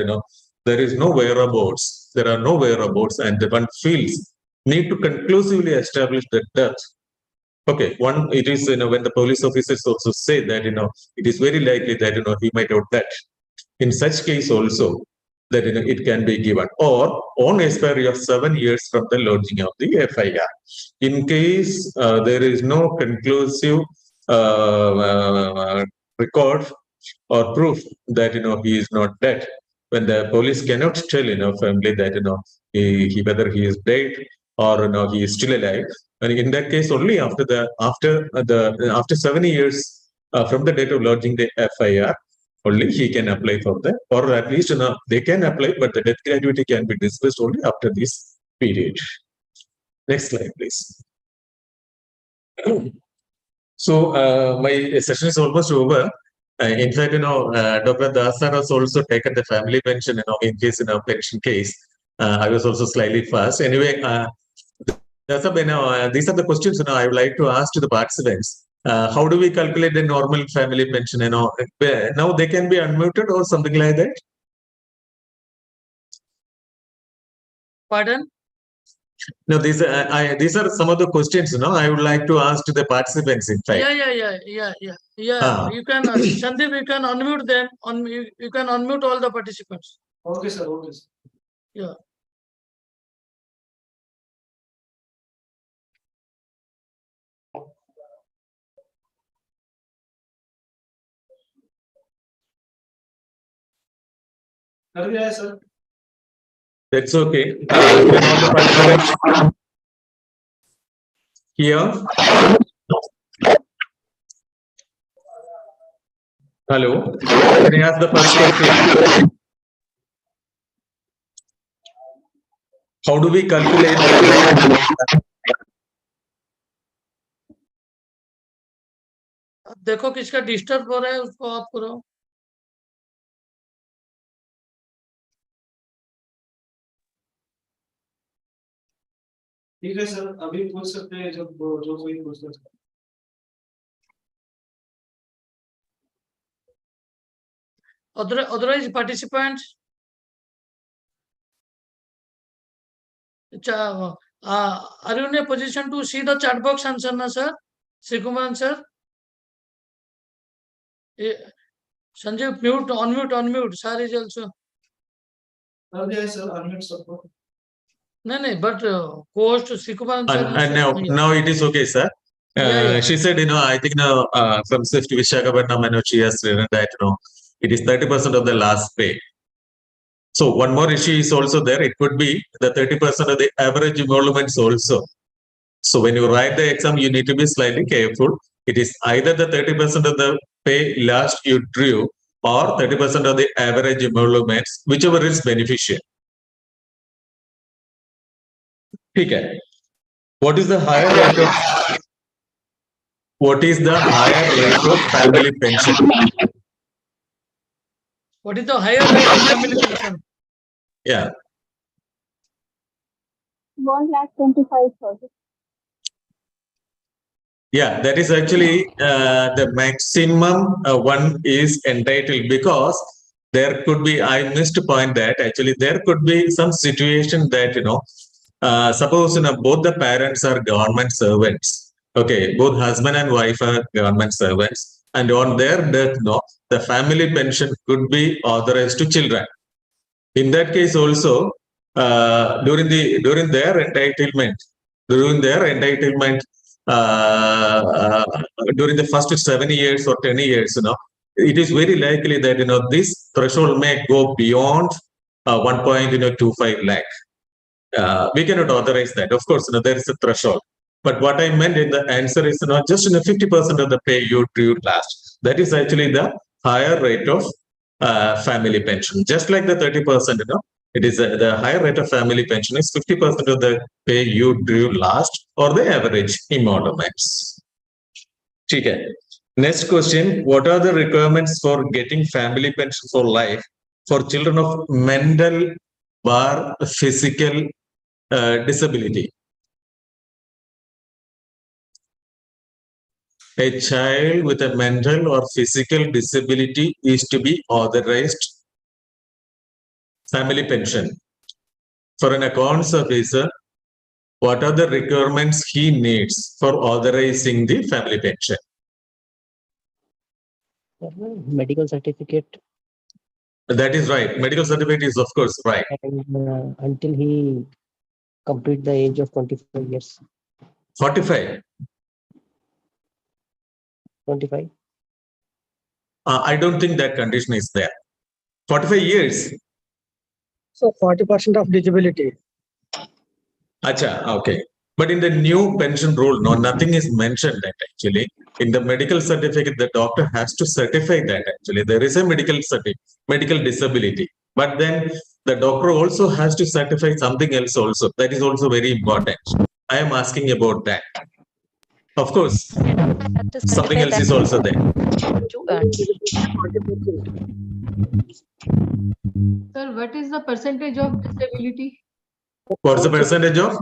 there is no whereabouts, there are no whereabouts, and one feels need to conclusively establish the death. Okay, it is, when the police officers also say that, it is very likely that, he might have died. In such case also, that it can be given, or on expiry of 7 years from the lodging of the FIR. In case there is no conclusive record or proof that he is not dead, when the police cannot tell family that whether he is dead or he is still alive, and in that case only after 7 years from the date of lodging the FIR, only he can apply for that, or at least they can apply, but the death gratuity can be disbursed only after this period. Next slide, please. So my session is almost over. In fact, Dr. Dasar has also taken the family pension, in case pension case. I was also slightly fast. Anyway, these are the questions I would like to ask to the participants. How do we calculate the normal family pension? Now they can be unmuted or something like that. Pardon? No, these are some of the questions. I would like to ask to the participants. In fact. Yeah. You can, Sandeep, you can unmute them. You can unmute all the participants. Okay, sir. Okay, sir. Yeah. Sir. That's okay. Can all the participants here? Hello. Can I ask the first question? How do we calculate? देखो किसका disturb हो रहा है उसको of करो. ठीक है sir, अभी पूछ सकते हैं जब जो कोई पूछना चाहे. Otherwise, participants, are you in a position to see the chat box answer, na sir? Sreekumaran sir? Sanjay, mute, unmute. Sir is also. Okay, sir, unmute support. No, but host Sreekumaran sir. And now it is okay, sir. She said, I think from Swift Visakhapatnam, she has written that, it is 30% of the last pay. So one more issue is also there. It could be the 30% of the average emoluments also. So when you write the exam, you need to be slightly careful. It is either the 30% of the pay last you drew, or 30% of the average emoluments, whichever is beneficial. Okay. What is the higher rate of family pension? What is the higher rate of family pension? Yeah. 1,25,000. Yeah, that is actually the maximum one is entitled, because there could be, I missed to point that actually there could be some situation that, suppose both the parents are government servants. Okay, both husband and wife are government servants. and on their death, the family pension could be authorized to children. In that case, also during their entitlement, during the first 7 years or 10 years, it is very likely that this threshold may go beyond 1.25 lakh. We cannot authorize that. Of course, there is a threshold. But what I meant in the answer is just 50% of the pay you drew last. That is actually the higher rate of family pension. Just like the 30%, it is the higher rate of family pension is 50% of the pay you drew last or the average emoluments. Okay. Next question: what are the requirements for getting family pension for life for children of mental or physical disability? A child with a mental or physical disability is to be authorized family pension. For an accounts officer, what are the requirements he needs for authorizing the family pension? Medical certificate. That is right. Medical certificate is, of course, right. And until he complete the age of 25 years. 45. 25. I don't think that condition is there. 45 years. So 40% of disability. Acha, okay. But in the new pension rule, nothing is mentioned that actually. In the medical certificate, the doctor has to certify that actually there is a medical disability. But then the doctor also has to certify something else also. That is also very important. I am asking about that. Of course, something else is also there. Sir, what is the percentage of disability? What's the percentage of?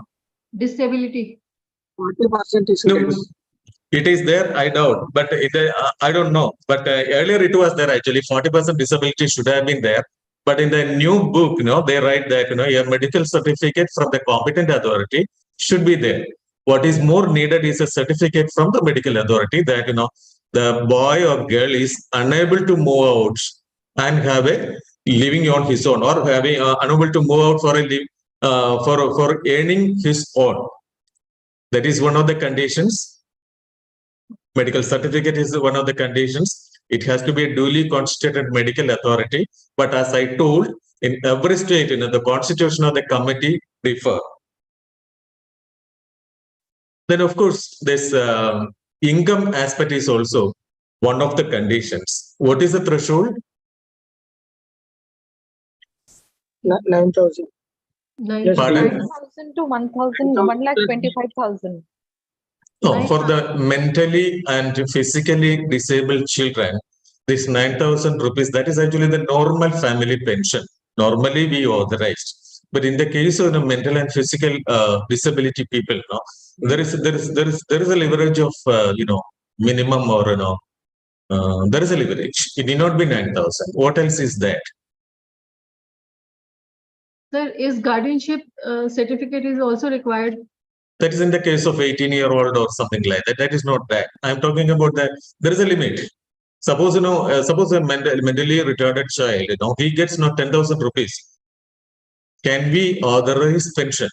Disability. 40% is No, it is there, I doubt, but I don't know. But earlier it was there actually. 40% disability should have been there. But in the new book, they write that your medical certificate from the competent authority should be there. What is more needed is a certificate from the medical authority that the boy or girl is unable to move out and have a living on his own, or having unable to move out for earning his own. That is one of the conditions. Medical certificate is one of the conditions. It has to be a duly constituted medical authority. But as I told, in every state, the constitution of the committee differ. Then, of course, this income aspect is also one of the conditions. What is the threshold? 9,000. 9,000 to 1,000, 1,25,000. No, for the mentally and physically disabled children, this 9,000 rupees, that is actually the normal family pension. Normally we authorized. But in the case of the mental and physical disability people, there is a leverage of minimum, or there is a leverage. It need not be 9,000. What else is that? Sir, is guardianship certificate is also required? That is in the case of 18-year-old or something like that. That is not that. I'm talking about that. There is a limit. Suppose suppose a mentally retarded child, he gets 10,000 rupees. Can we authorize pension?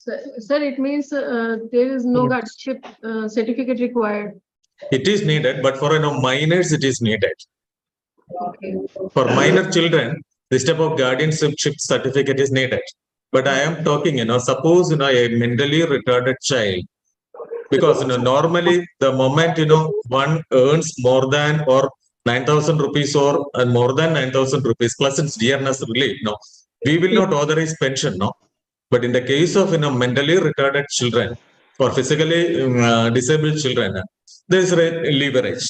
Sir, it means there is no guardianship certificate required. It is needed, but for minors, it is needed. Okay. For minor children, this type of guardianship certificate is needed. But I am talking, suppose a mentally retarded child, because normally the moment one earns more than or 9,000 rupees or more than 9,000 rupees plus its dearness relief, we will not authorize pension, But in the case of mentally retarded children or physically disabled children, there is a leverage.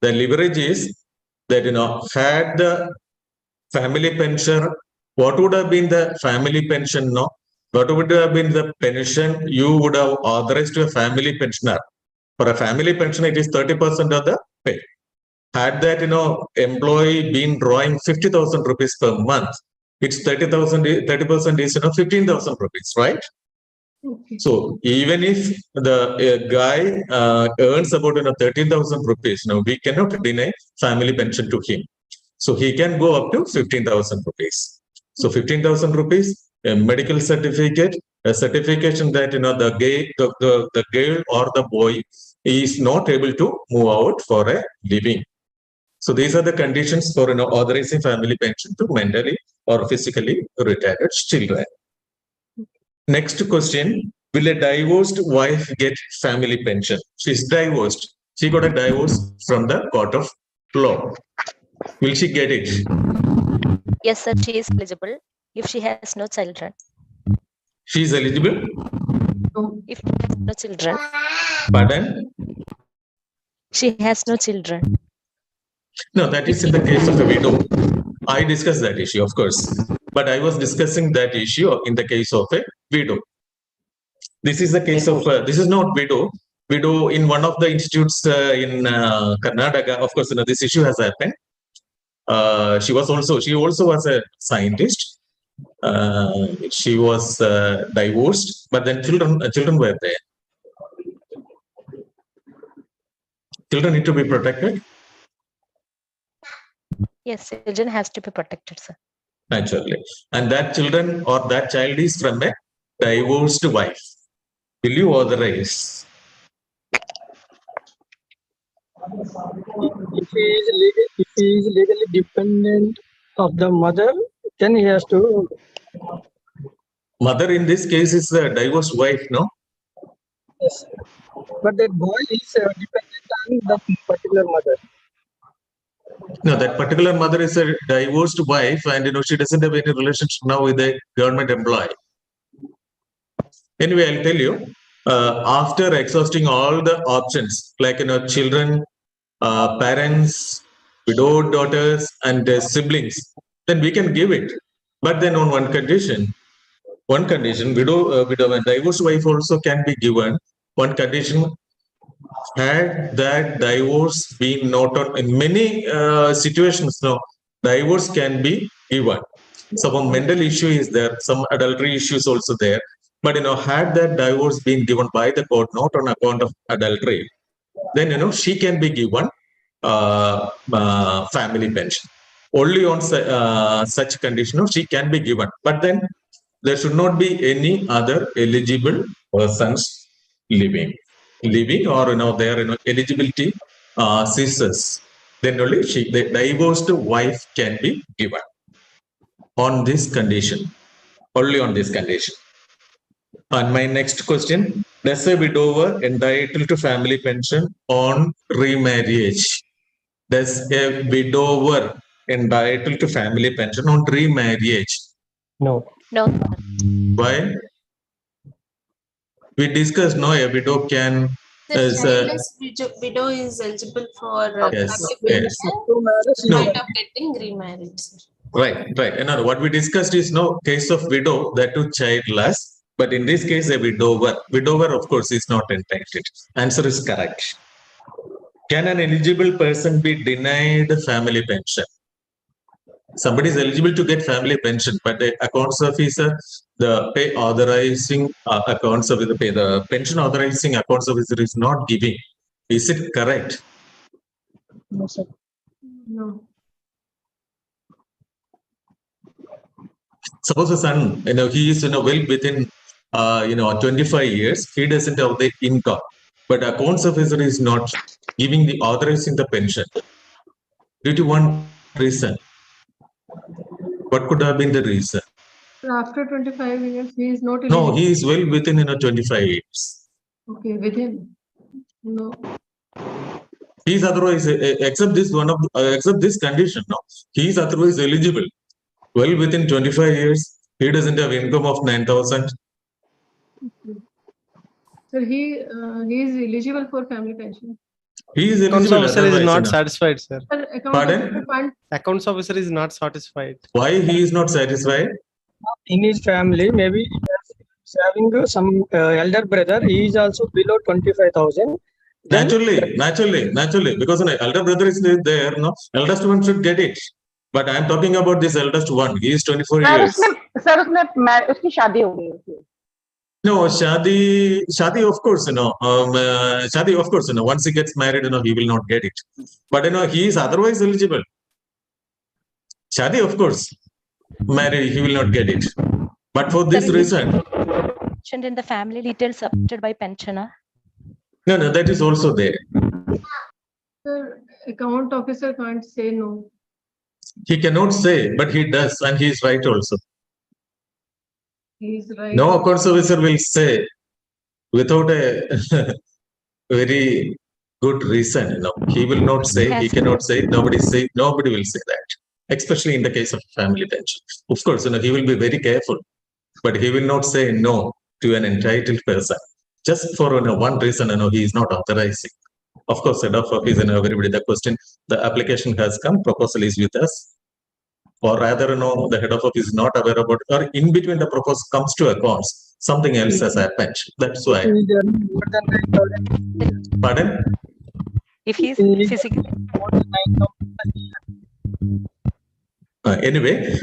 The leverage is that had the family pension, what would have been the family pension? What would have been the pension you would have authorized to a family pensioner? For a family pension, it is 30% of the pay. Had that employee been drawing 50,000 rupees per month, it's 30% is 15,000 rupees, right? Okay. So even if the guy earns about 13,000 rupees, now we cannot deny family pension to him. So he can go up to 15,000 rupees. So 15,000 rupees, a medical certificate, a certification that the girl or the boy is not able to move out for a living. So these are the conditions for authorizing family pension to mentally or physically retarded children. Next question: will a divorced wife get family pension? She's divorced. She got a divorce from the court of law. Will she get it? Yes, sir, she is eligible if she has no children. She is eligible. If she has no children, Pardon? she has no children. No, that is in the case of a widow. I discussed that issue, of course, but I was discussing that issue in the case of a widow. This is the case of this is not widow. Widow in one of the institutes in Karnataka. Of course, this issue has happened. She also was a scientist. She was divorced, but then children were there. Children need to be protected. Yes, children has to be protected, sir. Naturally, and that children or that child is from a divorced wife. Will you authorize? If he is legally dependent of the mother, then he has to. Mother in this case is a divorced wife, no? Yes. But that boy is dependent on the particular mother. No, that particular mother is a divorced wife, and she doesn't have any relationship now with a government employee. Anyway, I'll tell you. After exhausting all the options, like children, parents, widowed daughters, and siblings, then we can give it. But then on one condition, widow and divorced wife also can be given. One condition: had that divorce been not on in many situations, no, divorce can be given. Some mental issue is there, some adultery issues also there. But had that divorce been given by the court not on account of adultery, then she can be given family pension. Only on such condition she can be given. But then there should not be any other eligible persons living or their eligibility ceases. Then only the divorced wife can be given on this condition. Only on this condition. And my next question: does a widower entitled to family pension on remarriage? Does a widower entitled to family pension on remarriage? No. No, Why? We discussed, no, a widow can. The childless widow is eligible for Yes, family yes. pension No. in spite of getting remarried. Right. Another, what we discussed is no case of widow, that too childless. But in this case, a widower, of course, is not entitled. Answer is correct. Can an eligible person be denied family pension? Somebody is eligible to get family pension, but the accounts officer, the pay authorizing accounts officer, the pension authorizing accounts officer is not giving. Is it correct? No, sir. No. Suppose a son, he is well within 25 years, he doesn't have the income, but accounts officer is not giving the authorizing the pension due to one reason. What could have been the reason? After 25 years, he is not No, eligible. he is well within 25 years. Okay, within. No. He is otherwise, except this condition, no, he is otherwise eligible. Well within 25 years, he doesn't have income of 9,000. So he is eligible for family pension. He is Accounts eligible. officer is not otherwise, satisfied, sir. Sir, account Pardon? officer fund. Accounts officer is not satisfied. Why he is not satisfied? In his family, maybe he is having some elder brother. He is also below 25,000. Naturally, because an elder brother is there, no, eldest one should get it. But I am talking about this eldest one. He is 24 years. Sir उसमें उसकी शादी हो गई थी. No, Shadi, of course, Shadi, of course, once he gets married, he will not get it. But, he is otherwise eligible. Shadi, of course, married, he will not get it. But for this reason. Mentioned in the family details submitted by pensioner. No, that is also there. Sir, account officer can't say no. He cannot say, but he does, and he is right also. He's right. No accounts officer will say without a very good reason. He will not say, he cannot say, nobody will say that, especially in the case of family pension. Of course, he will be very careful, but he will not say no to an entitled person. Just for one reason, he is not authorizing. Of course, head of office and everybody, the question, the application has come, proposal is with us. Or rather, the head of office is not aware about it, or in between the proposal comes to accounts, something else has happened. That's why. Pardon? If he's physically. Anyway,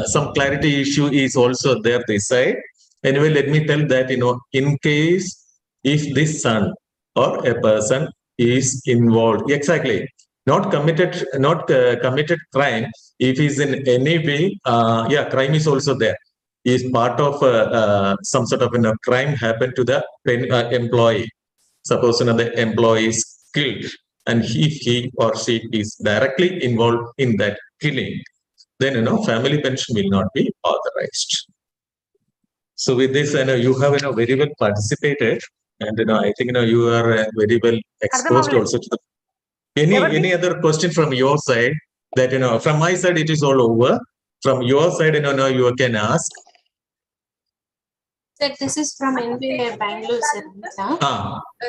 some clarity issue is also there this side. Anyway, let me tell that, in case if this son or a person is involved, exactly, not committed crime, if he's in any way, crime is also there. Is part of some sort of crime happened to the employee. Suppose the employee is killed, and if he or she is directly involved in that killing, then family pension will not be authorized. So with this, you have very well participated, and I think you are very well exposed also to the. Any other question from your side? That from my side it is all over. From your side, you can ask. Sir, this is from NBA Bangalore, sir.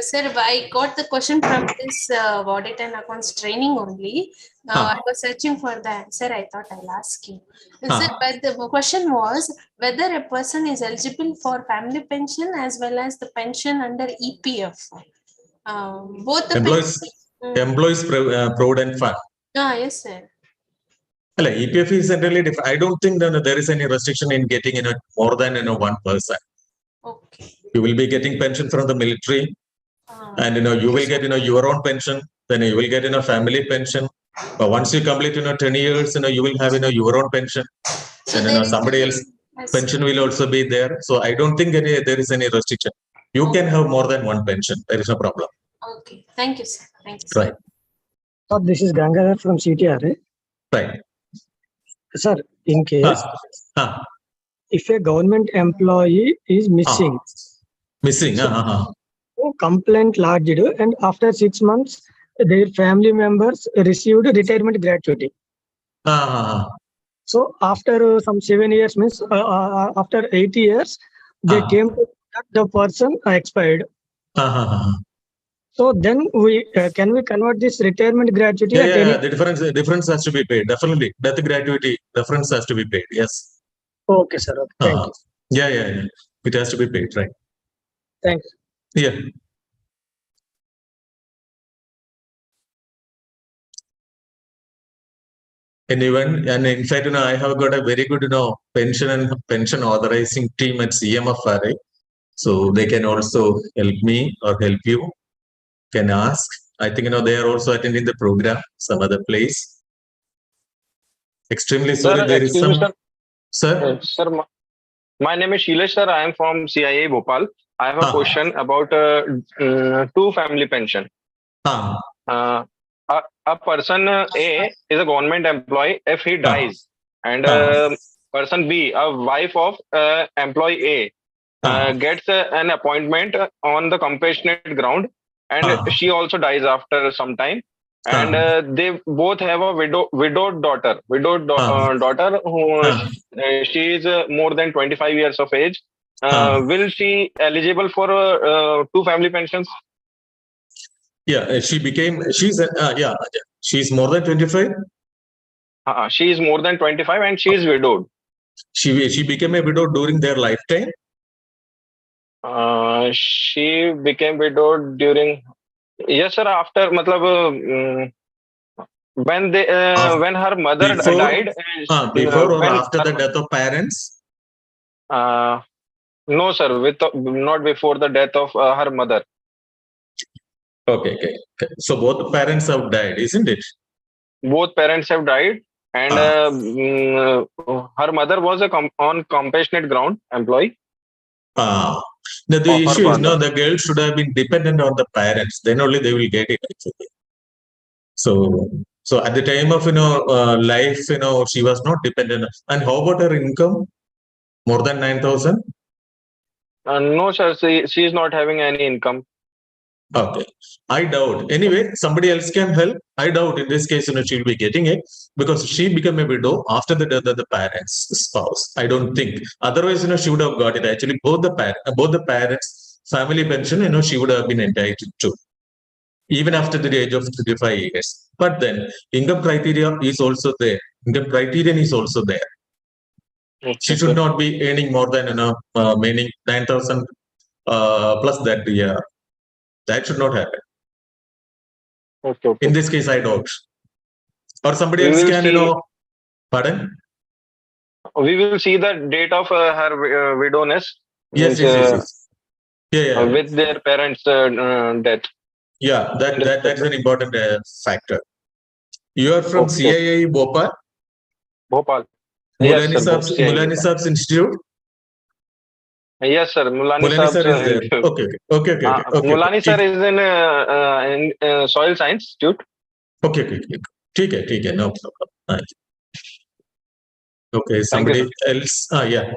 Sir, I got the question from this audit and accounts training only. I was searching for the answer. I thought I'll ask you. Sir, but the question was whether a person is eligible for family pension as well as the pension under EPF. Both the Employees Provident Fund. Yes, sir. EPF is generally different. I don't think that there is any restriction in getting more than one person. Okay. You will be getting pension from the military, and you will get your own pension. Then you will get family pension. But once you complete 10 years, you will have your own pension. So and somebody else pension will also be there. So I don't think there is any restriction. You can have more than one pension. There is no problem. Okay. Thank you, sir. Thank you, sir. Right. So this is Gangadhar from CTR. Right. Sir, in case if a government employee is missing, complaint lodged, and after 6 months, their family members received retirement gratuity. So after some 7 years, means after 8 years, they came to that the person expired. So then we can we convert this retirement gratuity? The difference has to be paid. Definitely, death gratuity difference has to be paid. Yes. Okay, sir. Okay. Thank you. Yeah. It has to be paid, right? Thanks. Yeah. Anyone? And in fact, I have got a very good, pension authorizing team at CMFRA. So they can also help me or help you. Can ask. I think they are also attending the program some other place. Extremely sorry, there is some. Sir. Sir, my name is Shailesh, sir. I am from CIA Bhopal. I have a question about two family pension. A person A is a government employee. If he dies, and person B, a wife of employee A, gets an appointment on the compassionate ground, and she also dies after some time, and they both have a widowed daughter. Daughter who she is more than 25 years of age. Will she eligible for two family pensions? Yeah, she's more than 25. She is more than 25 and she is widowed. She became a widow during their lifetime. She became widowed during. Yes, sir. After, when her mother died. Before or after the death of parents? No, sir. Not before the death of her mother. Okay. So both parents have died, isn't it? Both parents have died, and her mother was on compassionate ground employee. The issue is no, the girl should have been dependent on the parents. Then only they will get it actually. So at the time of life, she was not dependent. And how about her income? More than 9,000? No, sir. She is not having any income. Okay, I doubt. Anyway, somebody else can help. I doubt in this case, she'll be getting it because she became a widow after the death of the parents' spouse. I don't think. Otherwise, she would have got it. Actually, both the parents' family pension, she would have been entitled to, even after the age of 35 years. But then, income criteria is also there. Income criterion is also there. She should not be earning more than meaning 9,000 plus that year. That should not happen. Okay. In this case, I doubt. Or somebody else can, pardon? We will see the date of her widowness. Yes. Yeah. With their parents' death. Yeah, that's an important factor. You are from CII Bhopal? Bhopal. Mulani Saab's Institute? Yes, sir. Mulani sir is there. Okay. Mulani sir is in Soil Science Institute. Okay. Okay, no problem. Okay, somebody else. Yeah.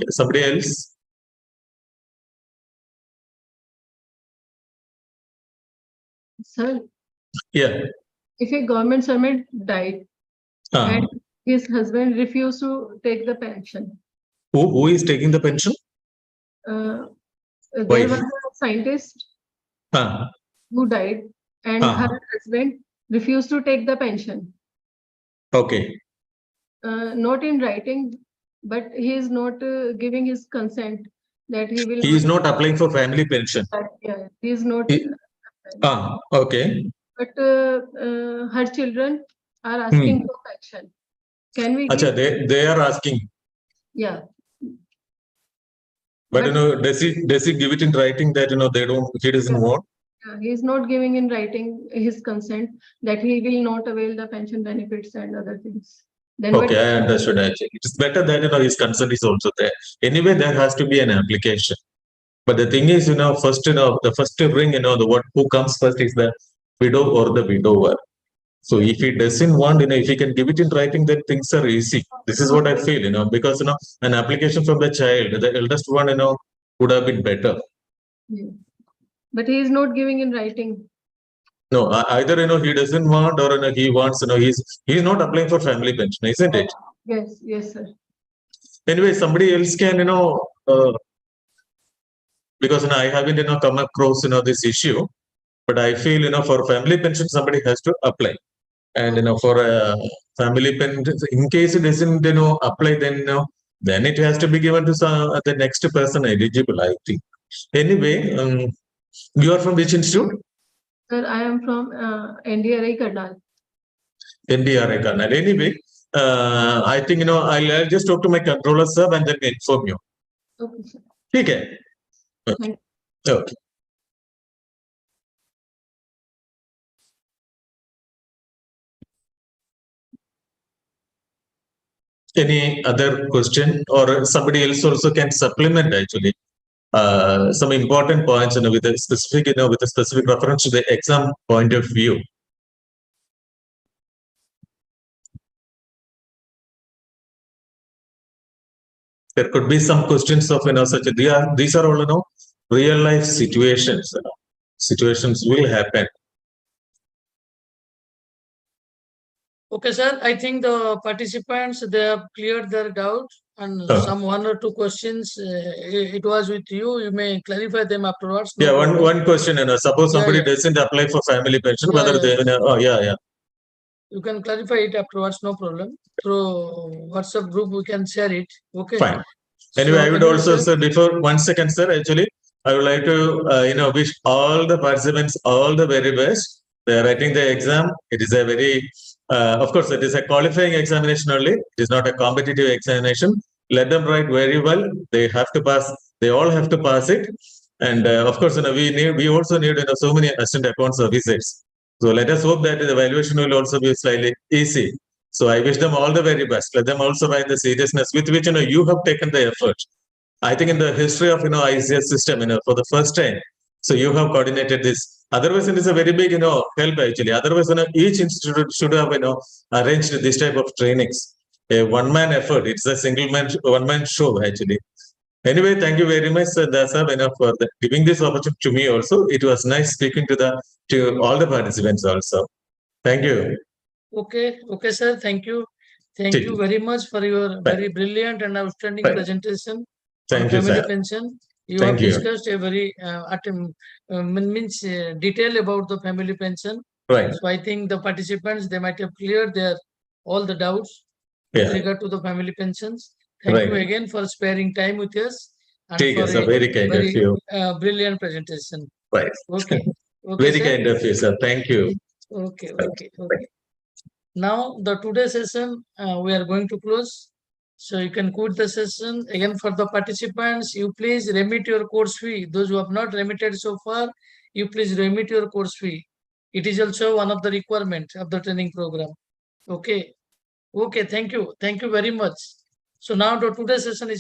Somebody else. Sir, yeah. If a government servant died and his husband refused to take the pension. Who is taking the pension? There was a scientist who died and her husband refused to take the pension. Okay. Not in writing, but he is not giving his consent that he will. He is not applying for family pension. Yeah, he is not. Okay. But her children are asking for pension. Can we? They are asking. Yeah. But does he give it in writing that he doesn't want? He is not giving in writing his consent that he will not avail the pension benefits and other things. Then okay, I understood actually. It's better that his consent is also there. Anyway, there has to be an application. But the thing is, first, the first ring, who comes first is the widow or the widower. So if he doesn't want, if he can give it in writing, then things are easy. This is what I feel, because an application from the child, the eldest one, would have been better. Yeah. But he is not giving in writing. No, either he doesn't want or he wants. He's not applying for family pension, isn't it? Yes, sir. Anyway, somebody else can because I haven't come across this issue, but I feel for family pension somebody has to apply. And for a family pension, in case it doesn't apply, then it has to be given to the next person eligible, I think. Anyway, you are from which institute? Sir, I am from NDRI Karnal. NDRI Karnal. Anyway, I think I'll just talk to my controller sir and then inform you. Okay, sir. Okay. Okay. Any other question or somebody else also can supplement actually some important points with a specific reference to the exam point of view. There could be some questions of such these are all real life situations. Situations will happen. Okay, sir. I think the participants, they have cleared their doubt and some one or two questions. It was with you. You may clarify them afterwards. No one question. Suppose somebody doesn't apply for family pension, whether they you can clarify it afterwards. No problem. Through WhatsApp group, we can share it. Okay. Fine. Anyway, I would also say before 1 second, sir. Actually, I would like to wish all the participants all the very best. They are writing the exam. It is a very of course, it is a qualifying examination only. It is not a competitive examination. let them write very well. They have to pass. They all have to pass it. And of course, we also need so many assistant account officers. So let us hope that the evaluation will also be slightly easy. So I wish them all the very best. Let them also write the seriousness with which you have taken the effort. I think in the history of ICAR system, for the first time, so you have coordinated this. Otherwise, it is a very big help actually. Otherwise, each institute should have arranged this type of trainings. A one-man effort. It's a one-man show actually. Anyway, thank you very much, Dasa, for giving this opportunity to me also. It was nice speaking to all the participants also. Thank you. Okay, sir. Thank you. Thank you very much for your very brilliant and outstanding presentation on family pension. You have discussed a very detail about the family pension. Right. So I think the participants, they might have cleared all the doubts with regard to the family pensions. Thank you again for sparing time with us and for a very kind of you. Brilliant presentation. Right. Okay. Very sir. kind of you, sir. Thank you. Okay. Now the today's session we are going to close. So you can quit the session. Again, for the participants, you please remit your course fee. Those who have not remitted so far, you please remit your course fee. It is also one of the requirements of the training program. Okay. Thank you very much. So now the today's session is